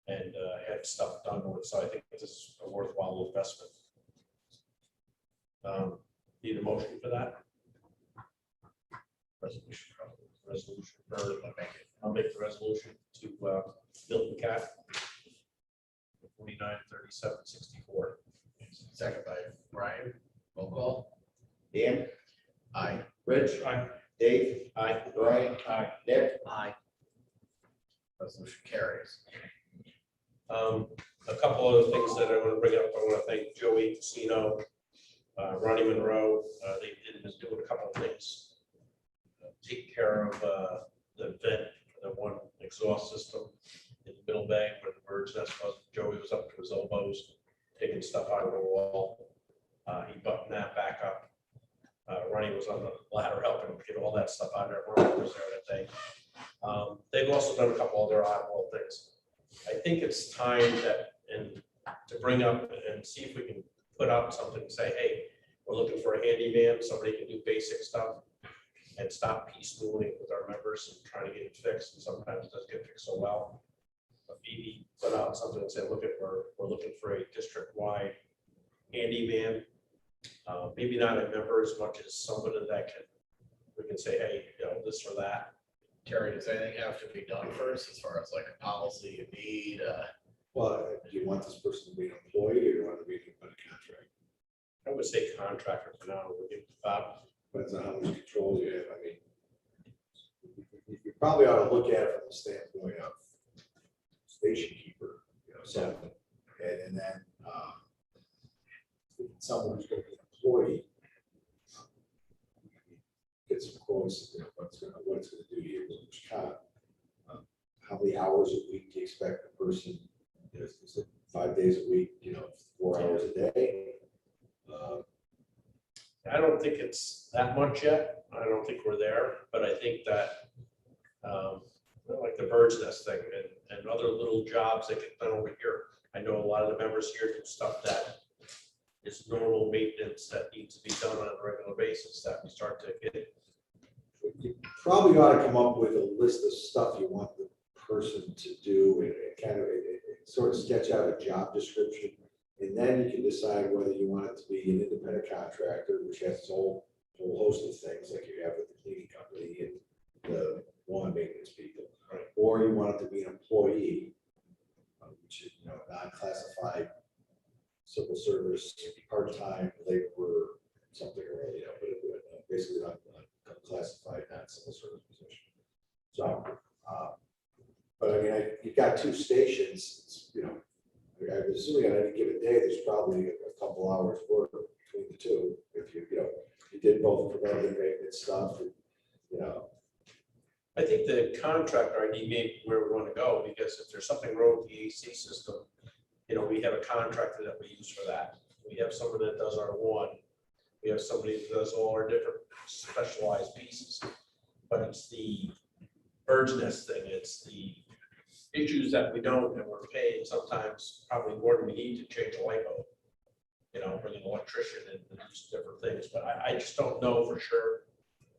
Speaker 6: and had stuff done with it, so I think this is a worthwhile investment. Need a motion for that? Resolution, I'll make the resolution to Milton Cat. 493764.
Speaker 4: Second by Brian, roll call.
Speaker 7: Dan?
Speaker 4: Aye.
Speaker 7: Rich?
Speaker 1: Aye.
Speaker 7: Dave?
Speaker 6: Aye.
Speaker 7: Brian?
Speaker 1: Aye.
Speaker 7: Nick?
Speaker 4: Aye. Resolution carries.
Speaker 6: A couple of things that I want to bring up. I want to thank Joey Casino, Ronnie Monroe. They did doing a couple of things. Take care of the vent, the one exhaust system in the middle bay where the bird's nest was. Joey was up to his elbows, taking stuff out of the wall. He buttoned that back up. Ronnie was on the ladder helping him get all that stuff out of there. Ronnie was there that day. They've also done a couple other oddball things. I think it's time that, and to bring up and see if we can put out something and say, hey, we're looking for a handyman, somebody can do basic stuff, and stop piecemealing with our members and trying to get it fixed. And sometimes it doesn't get fixed so well. But maybe put out something and say, look, we're looking for a district-wide handyman. Maybe not a member as much as somebody that we can say, hey, this or that.
Speaker 4: Terry, does anything have to be done first as far as like a policy you need?
Speaker 5: Well, do you want this person to be an employee or do you want to be on a contract?
Speaker 6: I would say contractor for now. Bob?
Speaker 5: Depends on how much control you have. I mean, you probably ought to look at it from the standpoint of station keeper, something. And then someone who's going to be an employee, get some quotes, what it's going to do to your workers' comp. How many hours a week do you expect the person, is it 5 days a week, 4 hours a day?
Speaker 6: I don't think it's that much yet. I don't think we're there, but I think that like the bird's nest thing and other little jobs that get done over here. I know a lot of the members here do stuff that is normal maintenance that needs to be done on a regular basis that we start to get.
Speaker 5: You probably ought to come up with a list of stuff you want the person to do and kind of sort of sketch out a job description. And then you can decide whether you want it to be an independent contractor, which has its own
Speaker 8: whole host of things like you have with the cleaning company and the lawn maintenance people. Or you want it to be an employee, which is, non-classified civil service, part-time laborer, something, or, but basically not classified, not civil service position. So, but I mean, you've got two stations, I'm assuming on any given day, there's probably a couple hours work between the two. If you did both preventative maintenance stuff,
Speaker 6: I think the contractor ID may be where we want to go, because if there's something wrong with the AC system, we have a contractor that we use for that. We have someone that does our one. We have somebody that does all our different specialized pieces. But it's the bird's nest thing, it's the issues that we don't, and we're paying sometimes probably more than we need to change a light bulb. Bring an electrician and do some different things, but I just don't know for sure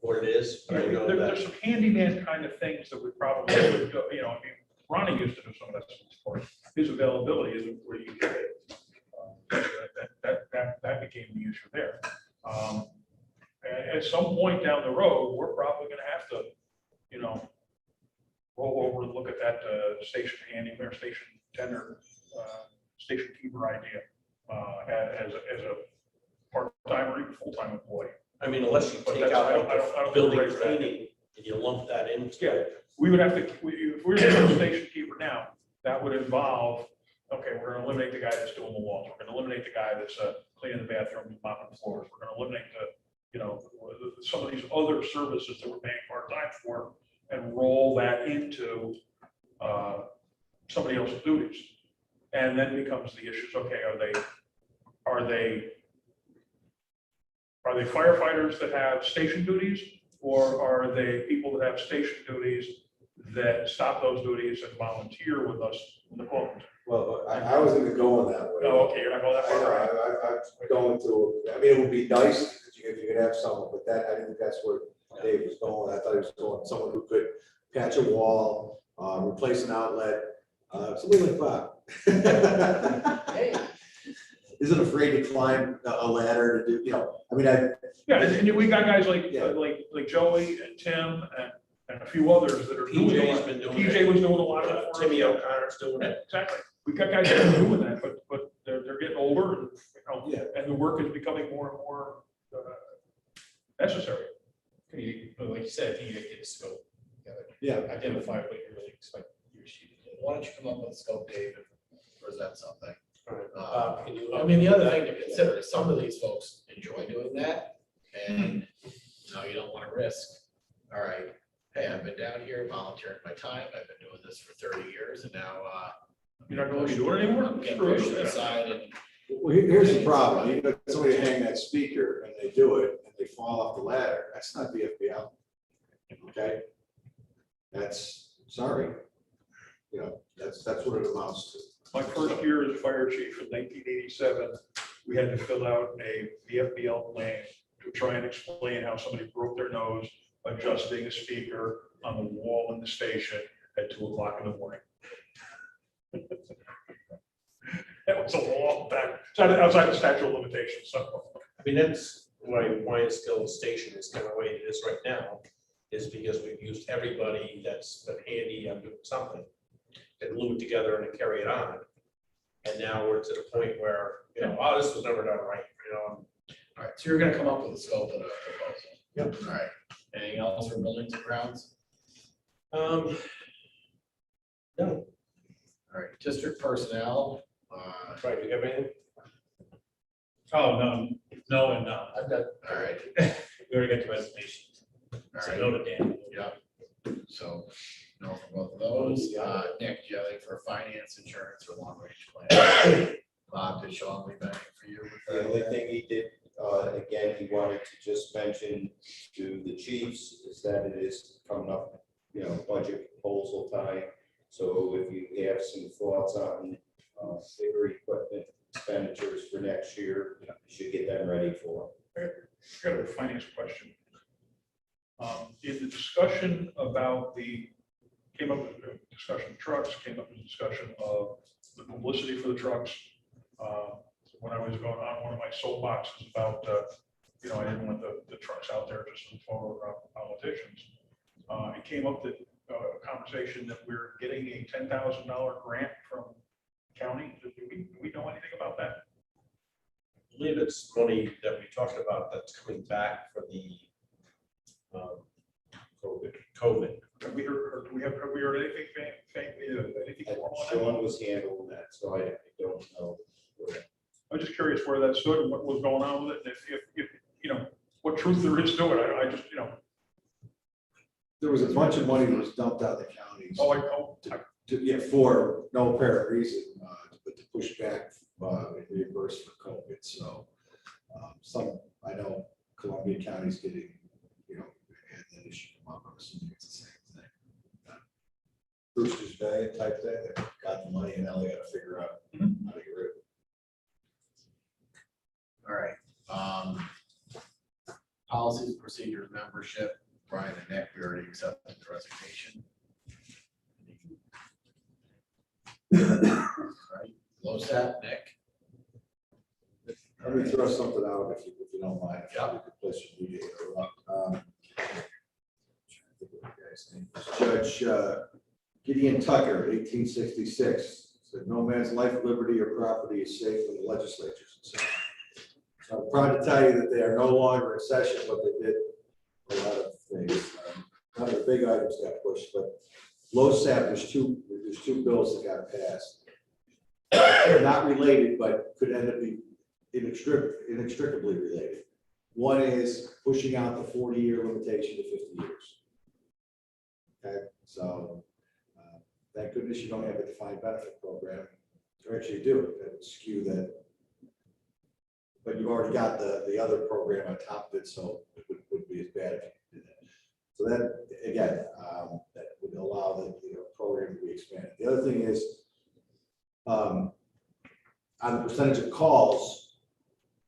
Speaker 6: what it is. But I know
Speaker 1: There's
Speaker 6: that
Speaker 1: some handyman kind of things that we probably would do, I mean, Ronnie used to do some of that stuff, of course. His availability isn't where you get it. That became the issue there. At some point down the road, we're probably gonna have to, roll over and look at that station handyman, or station tender, station keeper idea as a part-time or even full-time employee.
Speaker 6: I mean, unless you
Speaker 1: But
Speaker 6: take
Speaker 1: that's-
Speaker 6: out
Speaker 1: I
Speaker 6: like
Speaker 1: don't
Speaker 6: the
Speaker 1: think
Speaker 6: building
Speaker 1: we're ready for that.
Speaker 6: cleaning and you lump that in.
Speaker 1: Yeah. We would have to, if we were to do a station keeper now, that would involve, okay, we're gonna eliminate the guy that's doing the walls, we're gonna eliminate the guy that's cleaning the bathroom and mopping the floors, we're gonna eliminate some of these other services that we're paying part-time for and roll that into somebody else's duties. And then becomes the issues, okay, are they firefighters that have station duties, or are they people that have station duties that stop those duties and volunteer with us in the moment?
Speaker 8: well, I wasn't even going that way.
Speaker 1: Oh, okay, you're not going that
Speaker 8: I
Speaker 1: far.
Speaker 8: know, I'm going to, I mean, it would be nice if you could have someone, but I didn't think that's where Dave was going. I thought he was going, someone who could patch a wall, replace an outlet, somebody like Bob.
Speaker 2: Hey,
Speaker 8: Isn't afraid to climb a ladder to do, I mean,
Speaker 1: Yeah, and we got guys like,
Speaker 8: Yeah.
Speaker 1: like Joey and Tim and a few others that are doing it.
Speaker 6: PJ's been doing
Speaker 1: PJ
Speaker 6: it.
Speaker 1: was doing a lot of that. for us.
Speaker 6: Timmy O'Connor's doing
Speaker 1: Yeah,
Speaker 6: it.
Speaker 1: exactly. We've got guys that are doing that, but they're getting older and,
Speaker 8: Yeah.
Speaker 1: and the work is becoming more and more necessary.
Speaker 9: Like you said, I think you gotta get a scope.
Speaker 8: Yeah.
Speaker 9: Identify what you really expect your sheet to do.
Speaker 4: Why don't you come up with a scope, Dave, and present something?
Speaker 6: Can you?
Speaker 4: I mean, the other thing to consider is some of these folks enjoy doing that, and, you don't want to risk, all right, hey, I've been down here volunteering my time, I've been doing this for 30 years, and now,
Speaker 1: You're not going to do it anymore?
Speaker 4: I'm getting
Speaker 1: Screw it.
Speaker 4: pushed to the side, and
Speaker 8: Well, here's the problem. You got somebody hang that speaker and they do it and they fall off the ladder. That's not VFBL. Okay? That's, sorry. That's what it amounts to.
Speaker 1: My first year as fire chief in 1987, we had to fill out a VFBL plan to try and explain how somebody broke their nose adjusting a speaker on the wall in the station at 2 o'clock in the morning. That was a long time, outside the statute of limitations, so.
Speaker 6: I mean, that's why it's still a station is kind of the way it is right now, is because we've used everybody that's been handy on doing something and glue it together and carry it on. And now we're to the point where, oh, this was never done right,
Speaker 4: all right, so you're gonna come up with a scope and a proposal. Yep. All right, anything else for buildings and grounds?
Speaker 6: No,
Speaker 4: All right, district personnel,
Speaker 6: right, you have anything?
Speaker 9: Oh, no, and no.
Speaker 6: I've got,
Speaker 4: all right,
Speaker 9: We already got the resignation.
Speaker 4: all
Speaker 9: So
Speaker 4: right,
Speaker 9: no to Dan.
Speaker 4: yeah, so, no for both of those. Nick, do you have anything for finance, insurance, or long range plan? Bob, did Sean leave anything for you? with
Speaker 7: The
Speaker 4: that?
Speaker 7: only thing he did, again, he wanted to just mention to the chiefs is that it is coming up, budget proposal time. So if you have some thoughts on bigger equipment expenditures for next year, you should get them ready for.
Speaker 1: I got a finance question. In the discussion about came up with a discussion of trucks, came up with a discussion of the publicity for the trucks. When I was going on one of my soapboxes about you know, I didn't want the trucks out there just for politicians. It came up that a conversation that we're getting a $10,000 grant from county. Do we know anything about that?
Speaker 6: I believe it's money that we talked about that's coming back for the COVID.
Speaker 1: Have we heard anything formal on that?
Speaker 7: Sean was handling that, so I don't know.
Speaker 1: I'm just curious where that stood and what was going on with it, and if you know, what truth there is to it. I just, you know,
Speaker 12: There was a bunch of money that was dumped out of the counties.
Speaker 1: yeah,
Speaker 12: For no apparent reason, but to push back and reimburse for COVID. So I know Columbia County's getting, you know, and then it should come up, I'm assuming it's the same thing. Brewster's Bay type thing, they got the money and now they got to figure out how to get rid of it.
Speaker 4: All right. Policies, procedures, membership, Brian and Nick, we already accepted the resignation. All right, LoSAP, Nick.
Speaker 12: Let me throw something out if you don't mind.
Speaker 4: Yeah.
Speaker 12: We could place your media up. Trying to think of the guy's name. Judge Gideon Tucker, 1866, said no man's life, liberty, or property is safe from the legislatures. So I'm proud to tell you that they are no longer in session, but they did a lot of things. None of the big items got pushed, but LoSAP, there's two bills that got passed. They're not related, but could end up being inextricably related. One is pushing out the 40-year limitation to 50 years. Okay, so thank goodness you don't have a defined benefit program, or actually do it. That would skew that. But you've already got the other program on top of it, so it wouldn't be as bad if you did that. So that, again, that would allow the program to be expanded. The other thing is, on the percentage of calls,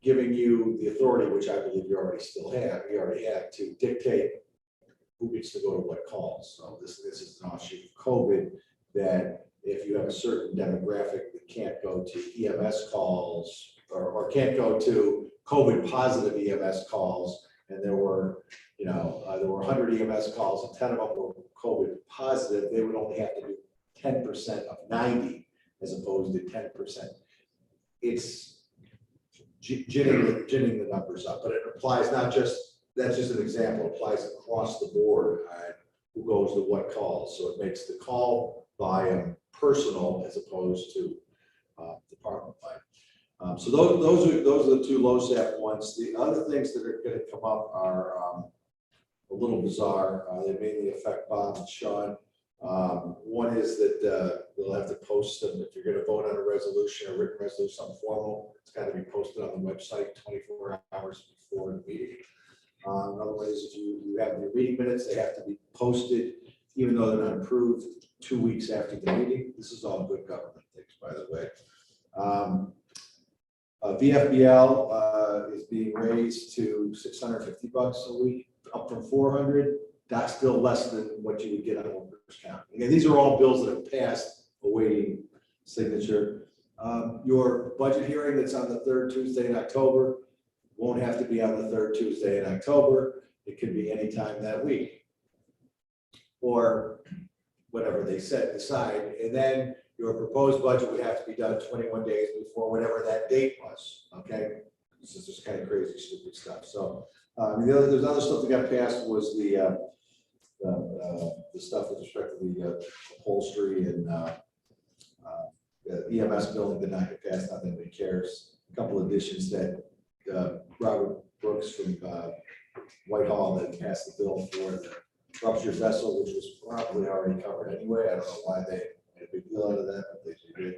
Speaker 12: giving you the authority, which I believe you already have to dictate who gets to go to what calls. So this is an offshoot of COVID, that if you have a certain demographic that can't go to EMS calls or can't go to COVID positive EMS calls, and there were 100 EMS calls and 10 of them were COVID positive, they would only have to do 10% of 90 as opposed to 10%. It's ginning the numbers up, but it applies not just, that's just an example, it applies across the board on who goes to what calls. So it makes the call volume personal as opposed to department wide. So those are the two LoSAP ones. The other things that are going to come up are a little bizarre. They mainly affect Bob and Sean. One is that they'll have to post them if you're going to vote on a resolution, a written resolution, something formal. It's got to be posted on the website 24 hours before the meeting. Another one is if you have your meeting minutes, they have to be posted, even though they're not approved, 2 weeks after the meeting. This is all good government things, by the way. VFBL is being raised to $650 a week, up from 400. That's still less than what you would get on workers' comp. Again, these are all bills that have passed, awaiting signature. Your budget hearing that's on the third Tuesday in October won't have to be on the third Tuesday in October. It could be any time that week, or whatever they decide. And then your proposed budget would have to be done 21 days before whatever that date was. Okay, this is just kind of crazy, stupid stuff. So there's other stuff that got passed was the stuff with respect to the upholstery and the EMS building did not get passed. Not that anybody cares. A couple additions that Robert Brooks from Whitehall that passed the bill for the ruptured vessel, which was probably already covered anyway. I don't know why they made a big deal out of that, but they did.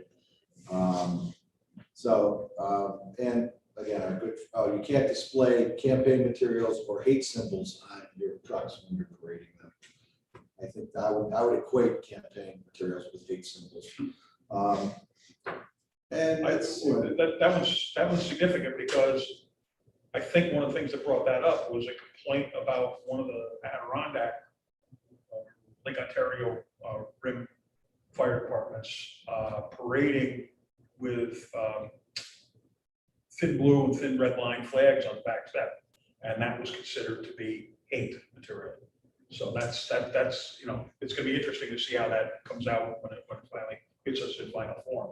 Speaker 12: And again, our good, you can't display campaign materials or hate symbols on your trucks when you're parading them. I think I would equate campaign materials with hate symbols. And
Speaker 1: that was significant because I think one of the things that brought that up was a complaint about one of the Adirondack, Lake Ontario Rim fire departments parading with thin blue and thin red line flags on the back step. and that was considered to be hate material. So that's, it's gonna be interesting to see how that comes out when it finally hits us in final form.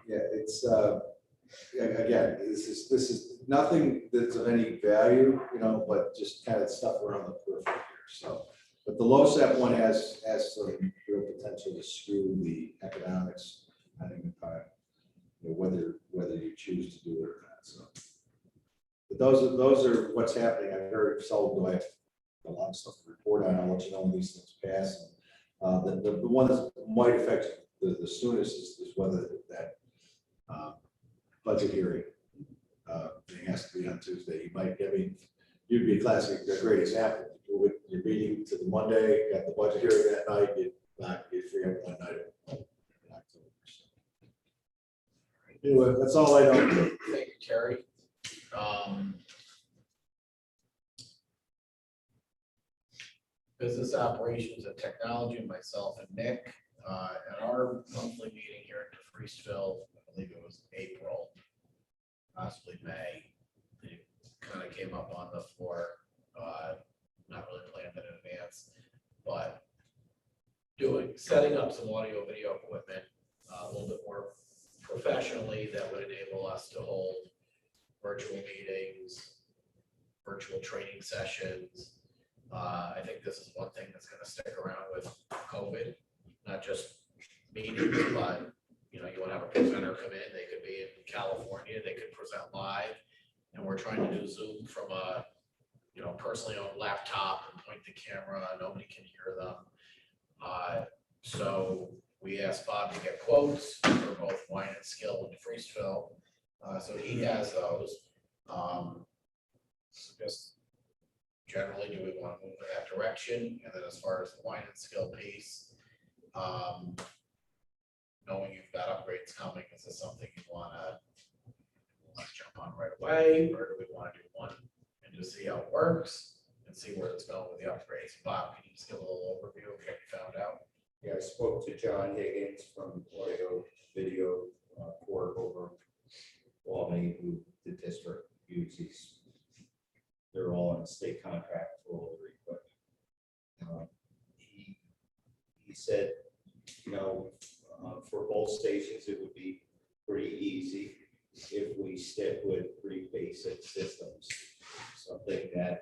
Speaker 12: Yeah, it's, again, this is nothing that's of any value, but just kind of stuff around the periphery here, so. But the LoSAP one has some real potential to screw the economics, depending upon, whether you choose to do it or not, so. But those are what's happening. I very seldom do I have a lot of stuff to report on. I'll let you know when these things pass. And, the one that might affect the soonest is whether that budget hearing thing has to be on Tuesday. You'd be a great example. With your meeting to the Monday, got the budget hearing that night, you'd free up one night in October. Anyway, that's all I know.
Speaker 4: Thank you, Terry. Business operations and technology, myself and Nick, at our monthly meeting here at DeFreeseville, I believe it was April, possibly May, it kind of came up on the floor, not really planned it in advance, but setting up some audio video equipment a little bit more professionally that would enable us to hold virtual meetings, virtual training sessions. I think this is one thing that's going to stick around with COVID, not just meetings, but you want to have a presenter come in, they could be in California, they could present live, and we're trying to do Zoom from a personally owned laptop and point the camera, nobody can hear them. So we asked Bob to get quotes for both Wine and Skill and DeFreeseville. So he has those. So just generally, do we want to move in that direction? And then as far as the Wine and Skill piece, knowing you've got upgrades coming, is this something you want to jump on right away, or do we want to do one and just see how it works and see where it's going with the upgrades? Bob, can you just give a little overview of what you found out?
Speaker 7: Yeah, I spoke to John Higgins from Audio Video Corp over Albany, who the district uses. They're all on a state contract for all the equipment. He said, for both stations, it would be pretty easy if we stick with 3 basic systems. Something that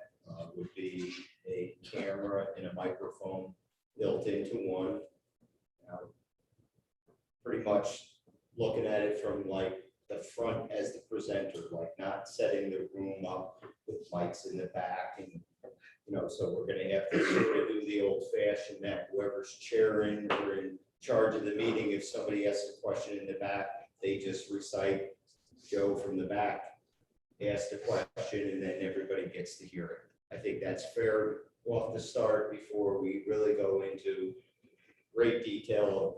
Speaker 7: would be a camera and a microphone built into one. Pretty much looking at it from like the front as the presenter, like not setting the room up with mics in the back, and so we're going to have to sort of do the old fashioned that whoever's chairing or in charge of the meeting, if somebody asks a question in the back, they just recite Joe from the back ask the question, and then everybody gets to hear it. I think that's fair off the start before we really go into great detail of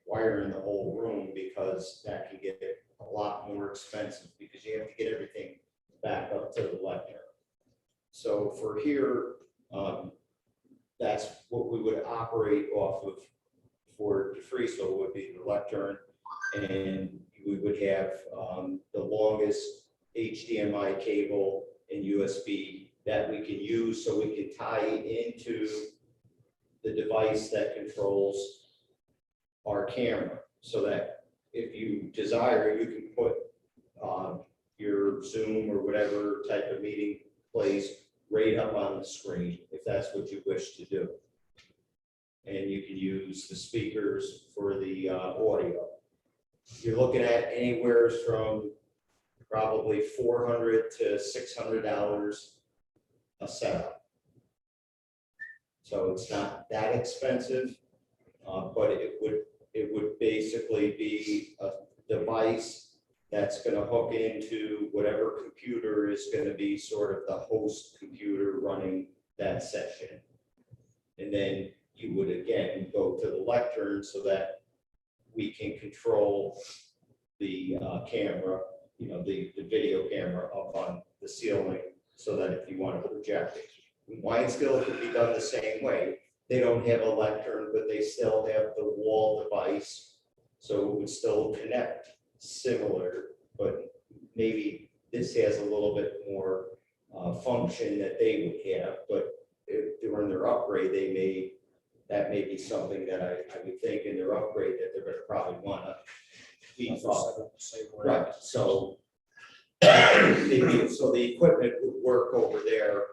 Speaker 7: wiring the whole room, because that can get a lot more expensive because you have to get everything back up to the lectern. So for here, that's what we would operate off of for DeFreeseville would be the lectern, and we would have the longest HDMI cable and USB that we can use, so we can tie into the device that controls our camera, so that if you desire, you can put your Zoom or whatever type of meeting plays right up on the screen, if that's what you wish to do. And you can use the speakers for the audio. You're looking at anywhere from probably $400 to $600 a setup. So it's not that expensive, but it would basically be a device that's going to hook into whatever computer is going to be sort of the host computer running that session. And then you would again go to the lectern so that we can control the camera, the video camera up on the ceiling, so that if you want to project it. Wine Skill could be done the same way. They don't have a lectern, but they still have the wall device, so it would still connect similar, but maybe this has a little bit more function that they would have, but if during their upgrade, that may be something that I would think in their upgrade that they're gonna probably wanna beef up. Right, so so the equipment would work over there.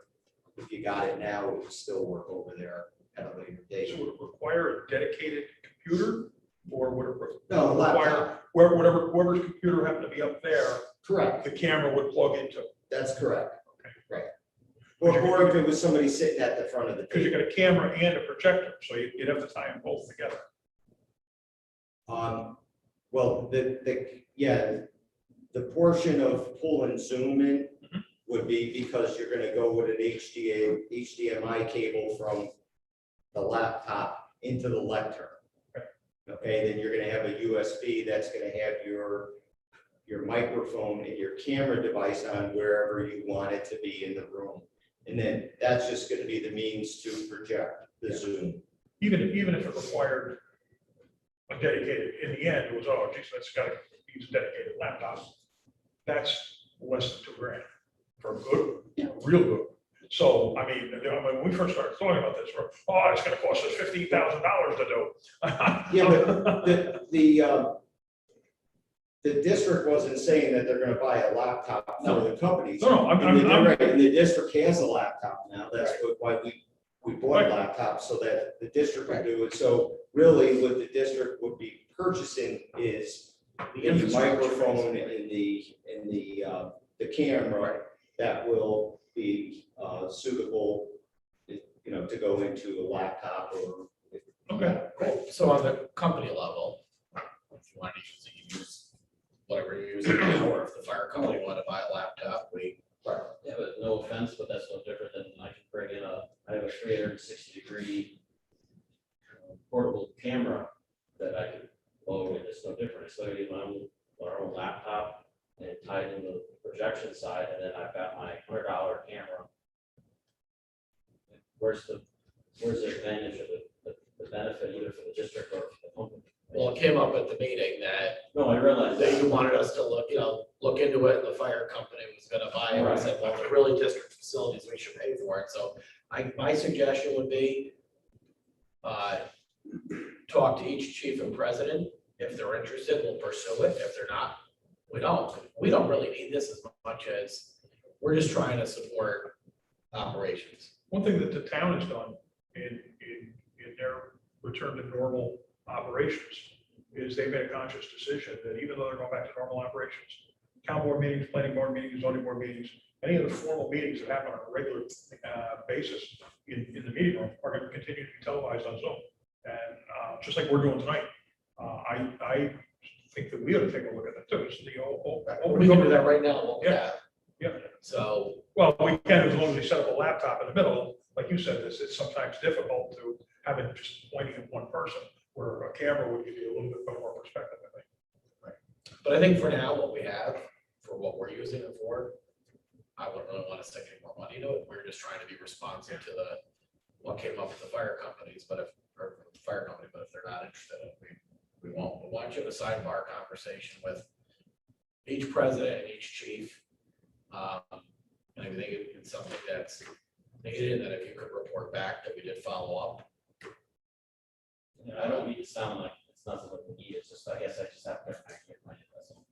Speaker 7: If you got it now, it would still work over there at a later
Speaker 1: So
Speaker 7: date.
Speaker 1: would it require a dedicated computer, or would it
Speaker 7: No,
Speaker 1: require,
Speaker 7: laptop,
Speaker 1: whoever's computer happened to be up there,
Speaker 7: correct,
Speaker 1: the camera would plug into?
Speaker 7: that's correct.
Speaker 1: Okay.
Speaker 7: Right. Or if it was somebody sitting at the front of the
Speaker 1: Because you
Speaker 7: table.
Speaker 1: got a camera and a projector, so you'd have to tie them both together.
Speaker 7: Well, the portion of pull and zoom in would be because you're gonna go with an HDMI cable from the laptop into the lectern. Okay, then you're gonna have a USB that's gonna have your microphone and your camera device on wherever you want it to be in the room. And then that's just gonna be the means to project the Zoom.
Speaker 1: Even if it required a dedicated, in the end, it was, oh, geez, that's gotta use a dedicated laptop. That's less than $2,000 for a good, real good. So, I mean, when we first started talking about this, oh, it's gonna cost us $15,000 to do.
Speaker 7: Yeah, but the district wasn't saying that they're gonna buy a laptop for the companies.
Speaker 1: No, I'm
Speaker 7: Right, and the district has a laptop now, that's why we bought
Speaker 1: Right.
Speaker 7: laptops, so that the district would do it. So really, what the district would be purchasing is the microphone and the camera that will be suitable, to go into a laptop or.
Speaker 1: Okay.
Speaker 2: Cool. So on the company level, if you want to use it, you use whatever you're using now, or if the fire company want to buy a laptop,
Speaker 3: Yeah, but no offense, but that's no different than I can bring in I have a 360-degree portable camera that I can load, and it's no different. It's literally our own laptop and tied in the projection side, and then I've got my $100 camera. Where's the advantage of the benefit either for the district or for the company?
Speaker 2: well, it came up at the meeting that
Speaker 3: No, I realize
Speaker 2: they
Speaker 3: that.
Speaker 2: wanted us to look into it, and the fire company was gonna buy it. I said, well, they're really district facilities, we should pay for it. So my suggestion would be talk to each chief and president. If they're interested, we'll pursue it. If they're not, we don't. We don't really need this as much as, we're just trying to support operations.
Speaker 1: One thing that the town has done in their return to normal operations is they made a conscious decision that even though they're going back to normal operations, town board meetings, planning board meetings, zoning board meetings, any of the formal meetings that happen on a regular basis in the meeting room are going to continue to be televised on Zoom. And just like we're doing tonight, I think that we ought to take a look at that too. So
Speaker 2: We can do that right now.
Speaker 1: Yeah. Yeah.
Speaker 2: So,
Speaker 1: Well, we can as long as we set up a laptop in the middle. Like you said, it's sometimes difficult to have it just pointing at one person, where a camera would give you a little bit more perspective, I think.
Speaker 2: but I think for now, what we have, for what we're using it for, I wouldn't really want to stick any more money to it. We're just trying to be responsive to what came up with the fire companies, but if they're not interested, we won't. But why don't you have a sidebar conversation with each president and each chief? And I think it's something that's needed, and that if you could report back that we did follow up.
Speaker 3: And I don't mean to sound like it's nothing that we need, it's just, I guess I just have to actually plan it, that's all.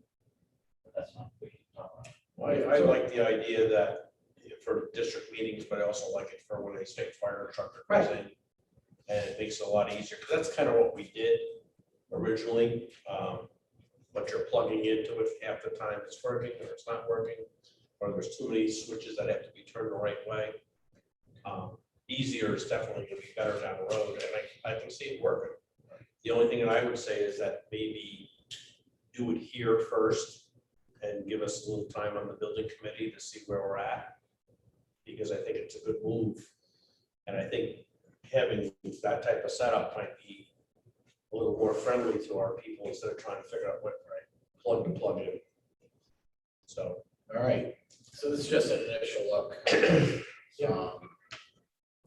Speaker 3: But that's not, we can talk about.
Speaker 6: I like the idea that for district meetings, but I also like it for when a state fire truck comes in. And it makes it a lot easier, because that's kind of what we did originally. But you're plugging into it half the time it's working or it's not working, or there's too many switches that have to be turned the right way. Easier is definitely gonna be better down the road, and I can see it working. The only thing that I would say is that maybe do it here first and give us a little time on the building committee to see where we're at. Because I think it's a good move. And I think having that type of setup might be a little more friendly to our people instead of trying to figure out what plug to plug in. So.
Speaker 2: All right, so this is just an initial look.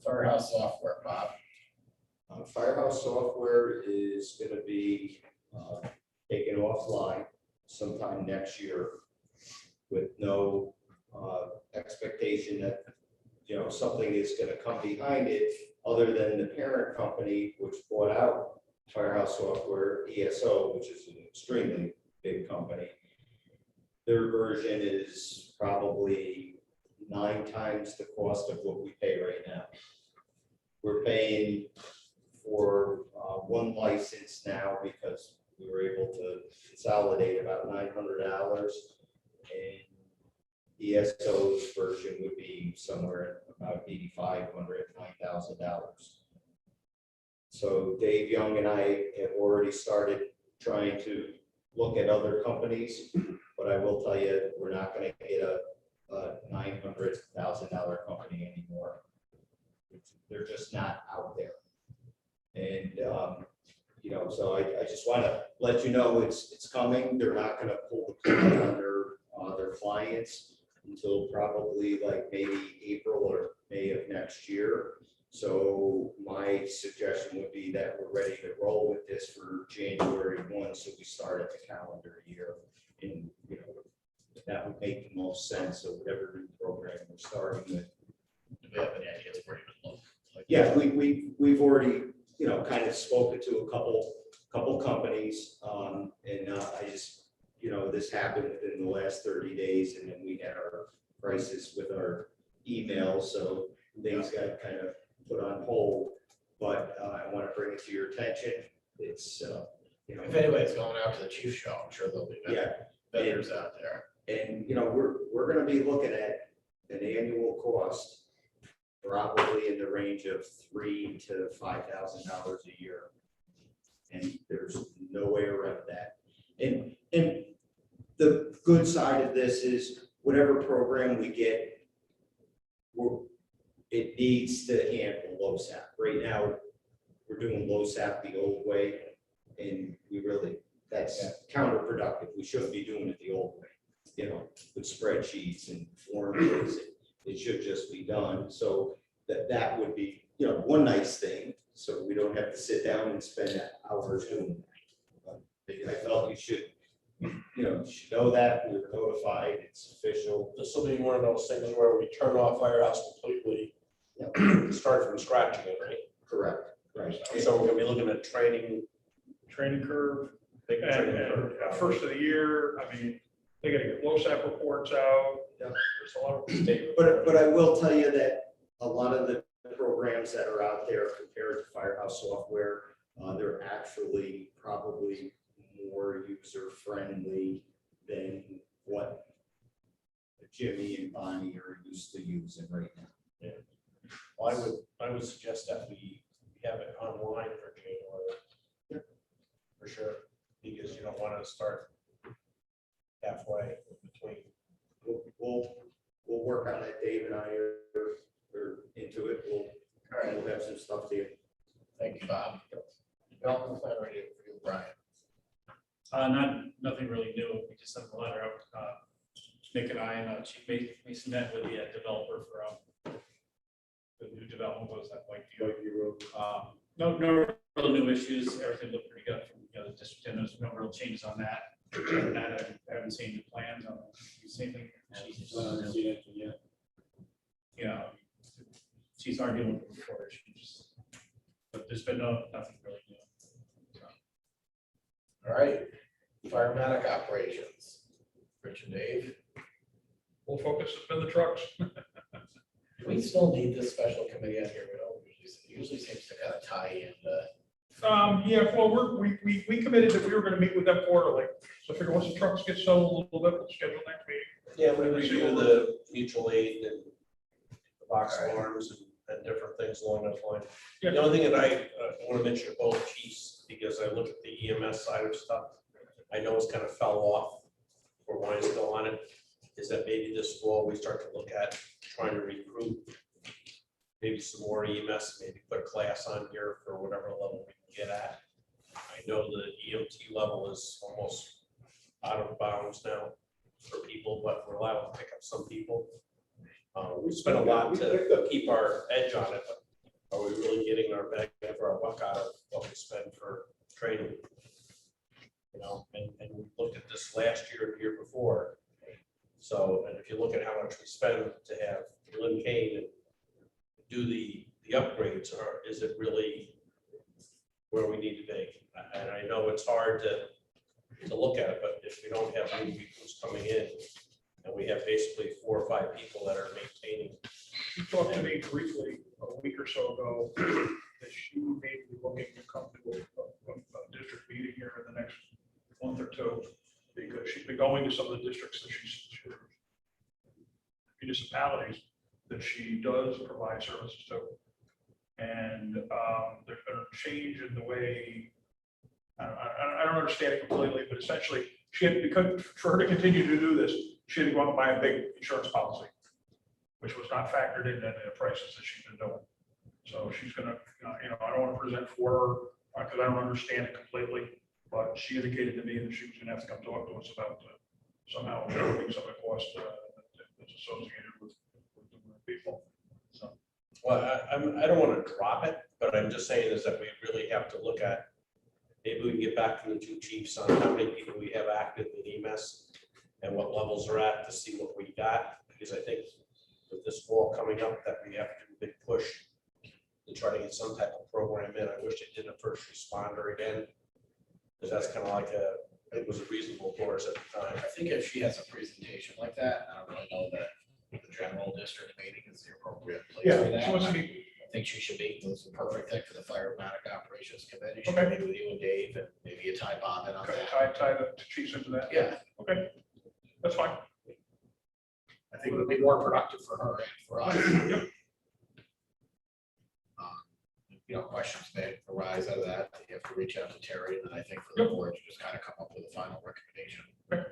Speaker 2: Firehouse software, Bob.
Speaker 7: Firehouse software is gonna be taken offline sometime next year with no expectation that, something is gonna come behind it, other than the parent company, which bought out Firehouse Software, ESO, which is an extremely big company. Their version is probably 9 times the cost of what we pay right now. We're paying for one license now because we were able to consolidate about $900, and ESO's version would be somewhere about $8,500, $9,000. So Dave Young and I have already started trying to look at other companies, but I will tell you, we're not going to get a $900,000 company anymore. They're just not out there. And, so I just want to let you know it's coming. They're not going to pull the plug on their clients until probably like maybe April or May of next year. So my suggestion would be that we're ready to roll with this for January 1, so we start at the calendar year. And, that would make the most sense of whatever new program we're starting with.
Speaker 4: Do we have any ideas where you would look?
Speaker 7: Yeah, we've already, kind of spoken to a couple companies, and I just, this happened within the last 30 days, and then we had our prices with our emails, so things got kind of put on hold. But I want to bring it to your attention. It's,
Speaker 4: If anybody's going out to the chief show, I'm sure there'll be
Speaker 7: yeah,
Speaker 4: vendors out there.
Speaker 7: and we're going to be looking at an annual cost probably in the range of $3,000 to $5,000 a year. And there's no way around that. And the good side of this is whatever program we get, it needs to handle LoSAP. Right now, we're doing LoSAP the old way, and that's counterproductive. We shouldn't be doing it the old way, with spreadsheets and formulas. It should just be done. So that would be, one nice thing. So we don't have to sit down and spend hours doing that. But I felt you should know that we were notified. It's official.
Speaker 6: This will be one of those things where we turn off Firehouse completely, start from scratch again, right?
Speaker 7: Correct. Right.
Speaker 6: So we're gonna be looking at training
Speaker 1: curve.
Speaker 6: big
Speaker 1: And,
Speaker 6: training curve.
Speaker 1: first of the year, I mean, they gotta get LoSAP reports out.
Speaker 7: Yeah.
Speaker 1: There's a lot of state.
Speaker 7: But I will tell you that a lot of the programs that are out there compared to Firehouse Software, they're actually probably more user friendly than what Jimmy and Bonnie are used to using right now.
Speaker 6: Well, I would suggest that we have it online for January. For sure, because you don't want to start halfway between.
Speaker 7: We'll work on it. Dave and I are into it. We'll have some stuff to you.
Speaker 4: Thank you, Bob. Development plan ready for you, Brian.
Speaker 9: Nothing really new. We just sent a letter out. Nick and I and Chief Mason met with the developer for the new development. Was that Whiteview Road? No real new issues. Everything looked pretty good from the district, and there's no real changes on that. I haven't seen the plans on the same thing. She's arguing with the before. But there's been nothing really new. So.
Speaker 4: All right, firematic operations. Rich and Dave.
Speaker 1: Full focus has been the trucks.
Speaker 4: Do we still need this special committee out here? We don't usually seems to kind of tie in
Speaker 1: Yeah, well, we committed that we were gonna meet with them quarterly. So I figure once the trucks get sold a little bit, we'll schedule next meeting.
Speaker 6: Yeah, we review the mutual aid and the box alarms and different things along those lines.
Speaker 1: Yeah.
Speaker 6: The only thing that I want to mention to both chiefs, because I look at the EMS side of stuff, I know it's kind of fell off for why it's still on it, is that maybe this fall we start to look at trying to recruit maybe some more EMS, maybe put a class on here for whatever level we can get at. I know the EMT level is almost out of bounds now for people, but we're allowed to pick up some people. We spent a lot to keep our edge on it, but are we really getting our bang for our buck out of what we spend for training? And we looked at this last year and the year before. So, and if you look at how much we spend to have Lynn Kane do the upgrades, or is it really where we need to be? And I know it's hard to look at it, but if we don't have new people coming in, and we have basically 4 or 5 people that are maintaining.
Speaker 1: She talked to me briefly a week or so ago that she may be looking to come to a district meeting here in the next month or two, because she's been going to some of the districts that she's municipalities that she does provide services to. And there's been a change in the way, I don't understand it completely, but essentially she had, because for her to continue to do this, she had to go out and buy a big insurance policy, which was not factored into the prices that she's been doing. So she's gonna, I don't want to present for her because I don't understand it completely, but she indicated to me that she was gonna have to come talk to us about somehow showing some of the cost that's associated with the people. So.
Speaker 6: Well, I don't want to drop it, but I'm just saying is that we really have to look at, maybe we can get back from the 2 chiefs on how many people we have active in EMS and what levels are at to see what we got, because I think with this fall coming up that we have to do a big push to try to get some type of program in. I wish they did a first responder again, because that's kind of like it was a reasonable course at the time.
Speaker 4: I think if she has a presentation like that, I don't really know that the general district meeting is the appropriate place for that.
Speaker 1: She wants to be,
Speaker 4: I think she should be, it's the perfect thing for the Firematic Operations Committee. She
Speaker 1: Okay.
Speaker 4: should meet with you and Dave, and maybe you tie Bob in on
Speaker 1: okay,
Speaker 4: that.
Speaker 1: tie the chiefs into that.
Speaker 4: Yeah,
Speaker 1: Okay, that's fine.
Speaker 4: I think it would be more productive for her and for us.
Speaker 1: Yep.
Speaker 4: Questions may arise out of that. You have to reach out to Terry, and then I think for the
Speaker 1: Yep.
Speaker 4: board, you just kind of come up with a final recommendation.
Speaker 1: Okay.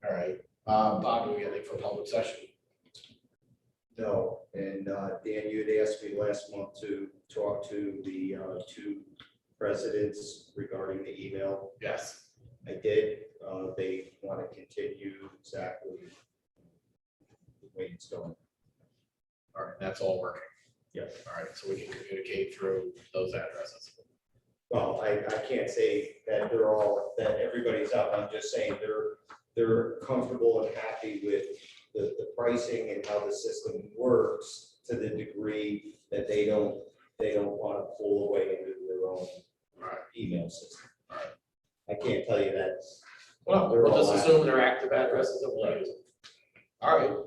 Speaker 4: All right, Bob, do we have anything for public session?
Speaker 7: No, and Dan, you had asked me last month to talk to the 2 presidents regarding the email.
Speaker 4: Yes.
Speaker 7: I did. They want to continue exactly the way it's going.
Speaker 4: All right, that's all working.
Speaker 7: Yeah.
Speaker 4: All right, so we can communicate through those addresses.
Speaker 7: Well, I can't say that that everybody's up. I'm just saying they're comfortable and happy with the pricing and how the system works to the degree that they don't want to pull away into their own email system.
Speaker 4: All right.
Speaker 7: I can't tell you that.
Speaker 4: Well,
Speaker 7: They're
Speaker 4: we'll
Speaker 7: all
Speaker 4: just assume they're active addresses and we'll use them. All right.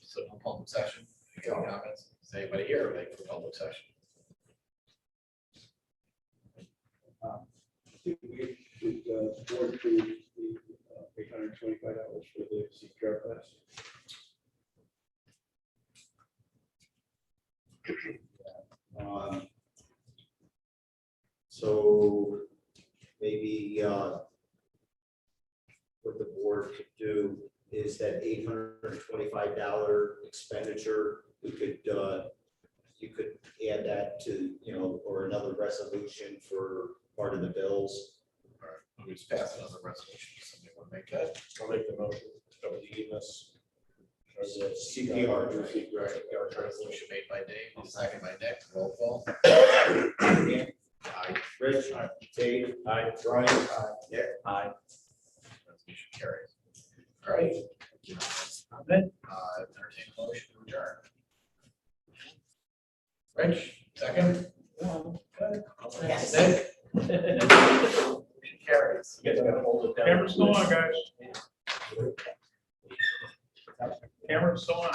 Speaker 4: So no public session, any comments? Is anybody here like for public session?
Speaker 5: I think we should board approve the $825 for the CPR class.
Speaker 7: So maybe what the board could do is that $825 expenditure, we could, you could add that to, or another resolution for part of the bills.
Speaker 4: All right, we just pass another resolution. Somebody want to make that?
Speaker 6: Okay, I'll make the motion to cover the EMS. Or the
Speaker 7: CPR.
Speaker 4: CPR resolution made by Dave, second by Nick, roll call.
Speaker 7: Dan,
Speaker 4: Aye.
Speaker 7: Rich, Dave, Brian, Nick.
Speaker 3: Aye.
Speaker 4: Resolution carries. All right. Comment, entertain a motion to adjourn. Rich, second?
Speaker 3: Yes.
Speaker 4: Nick? Motion carries.
Speaker 6: You guys gotta hold it down.
Speaker 1: Camera's still on, guys. Camera's still on.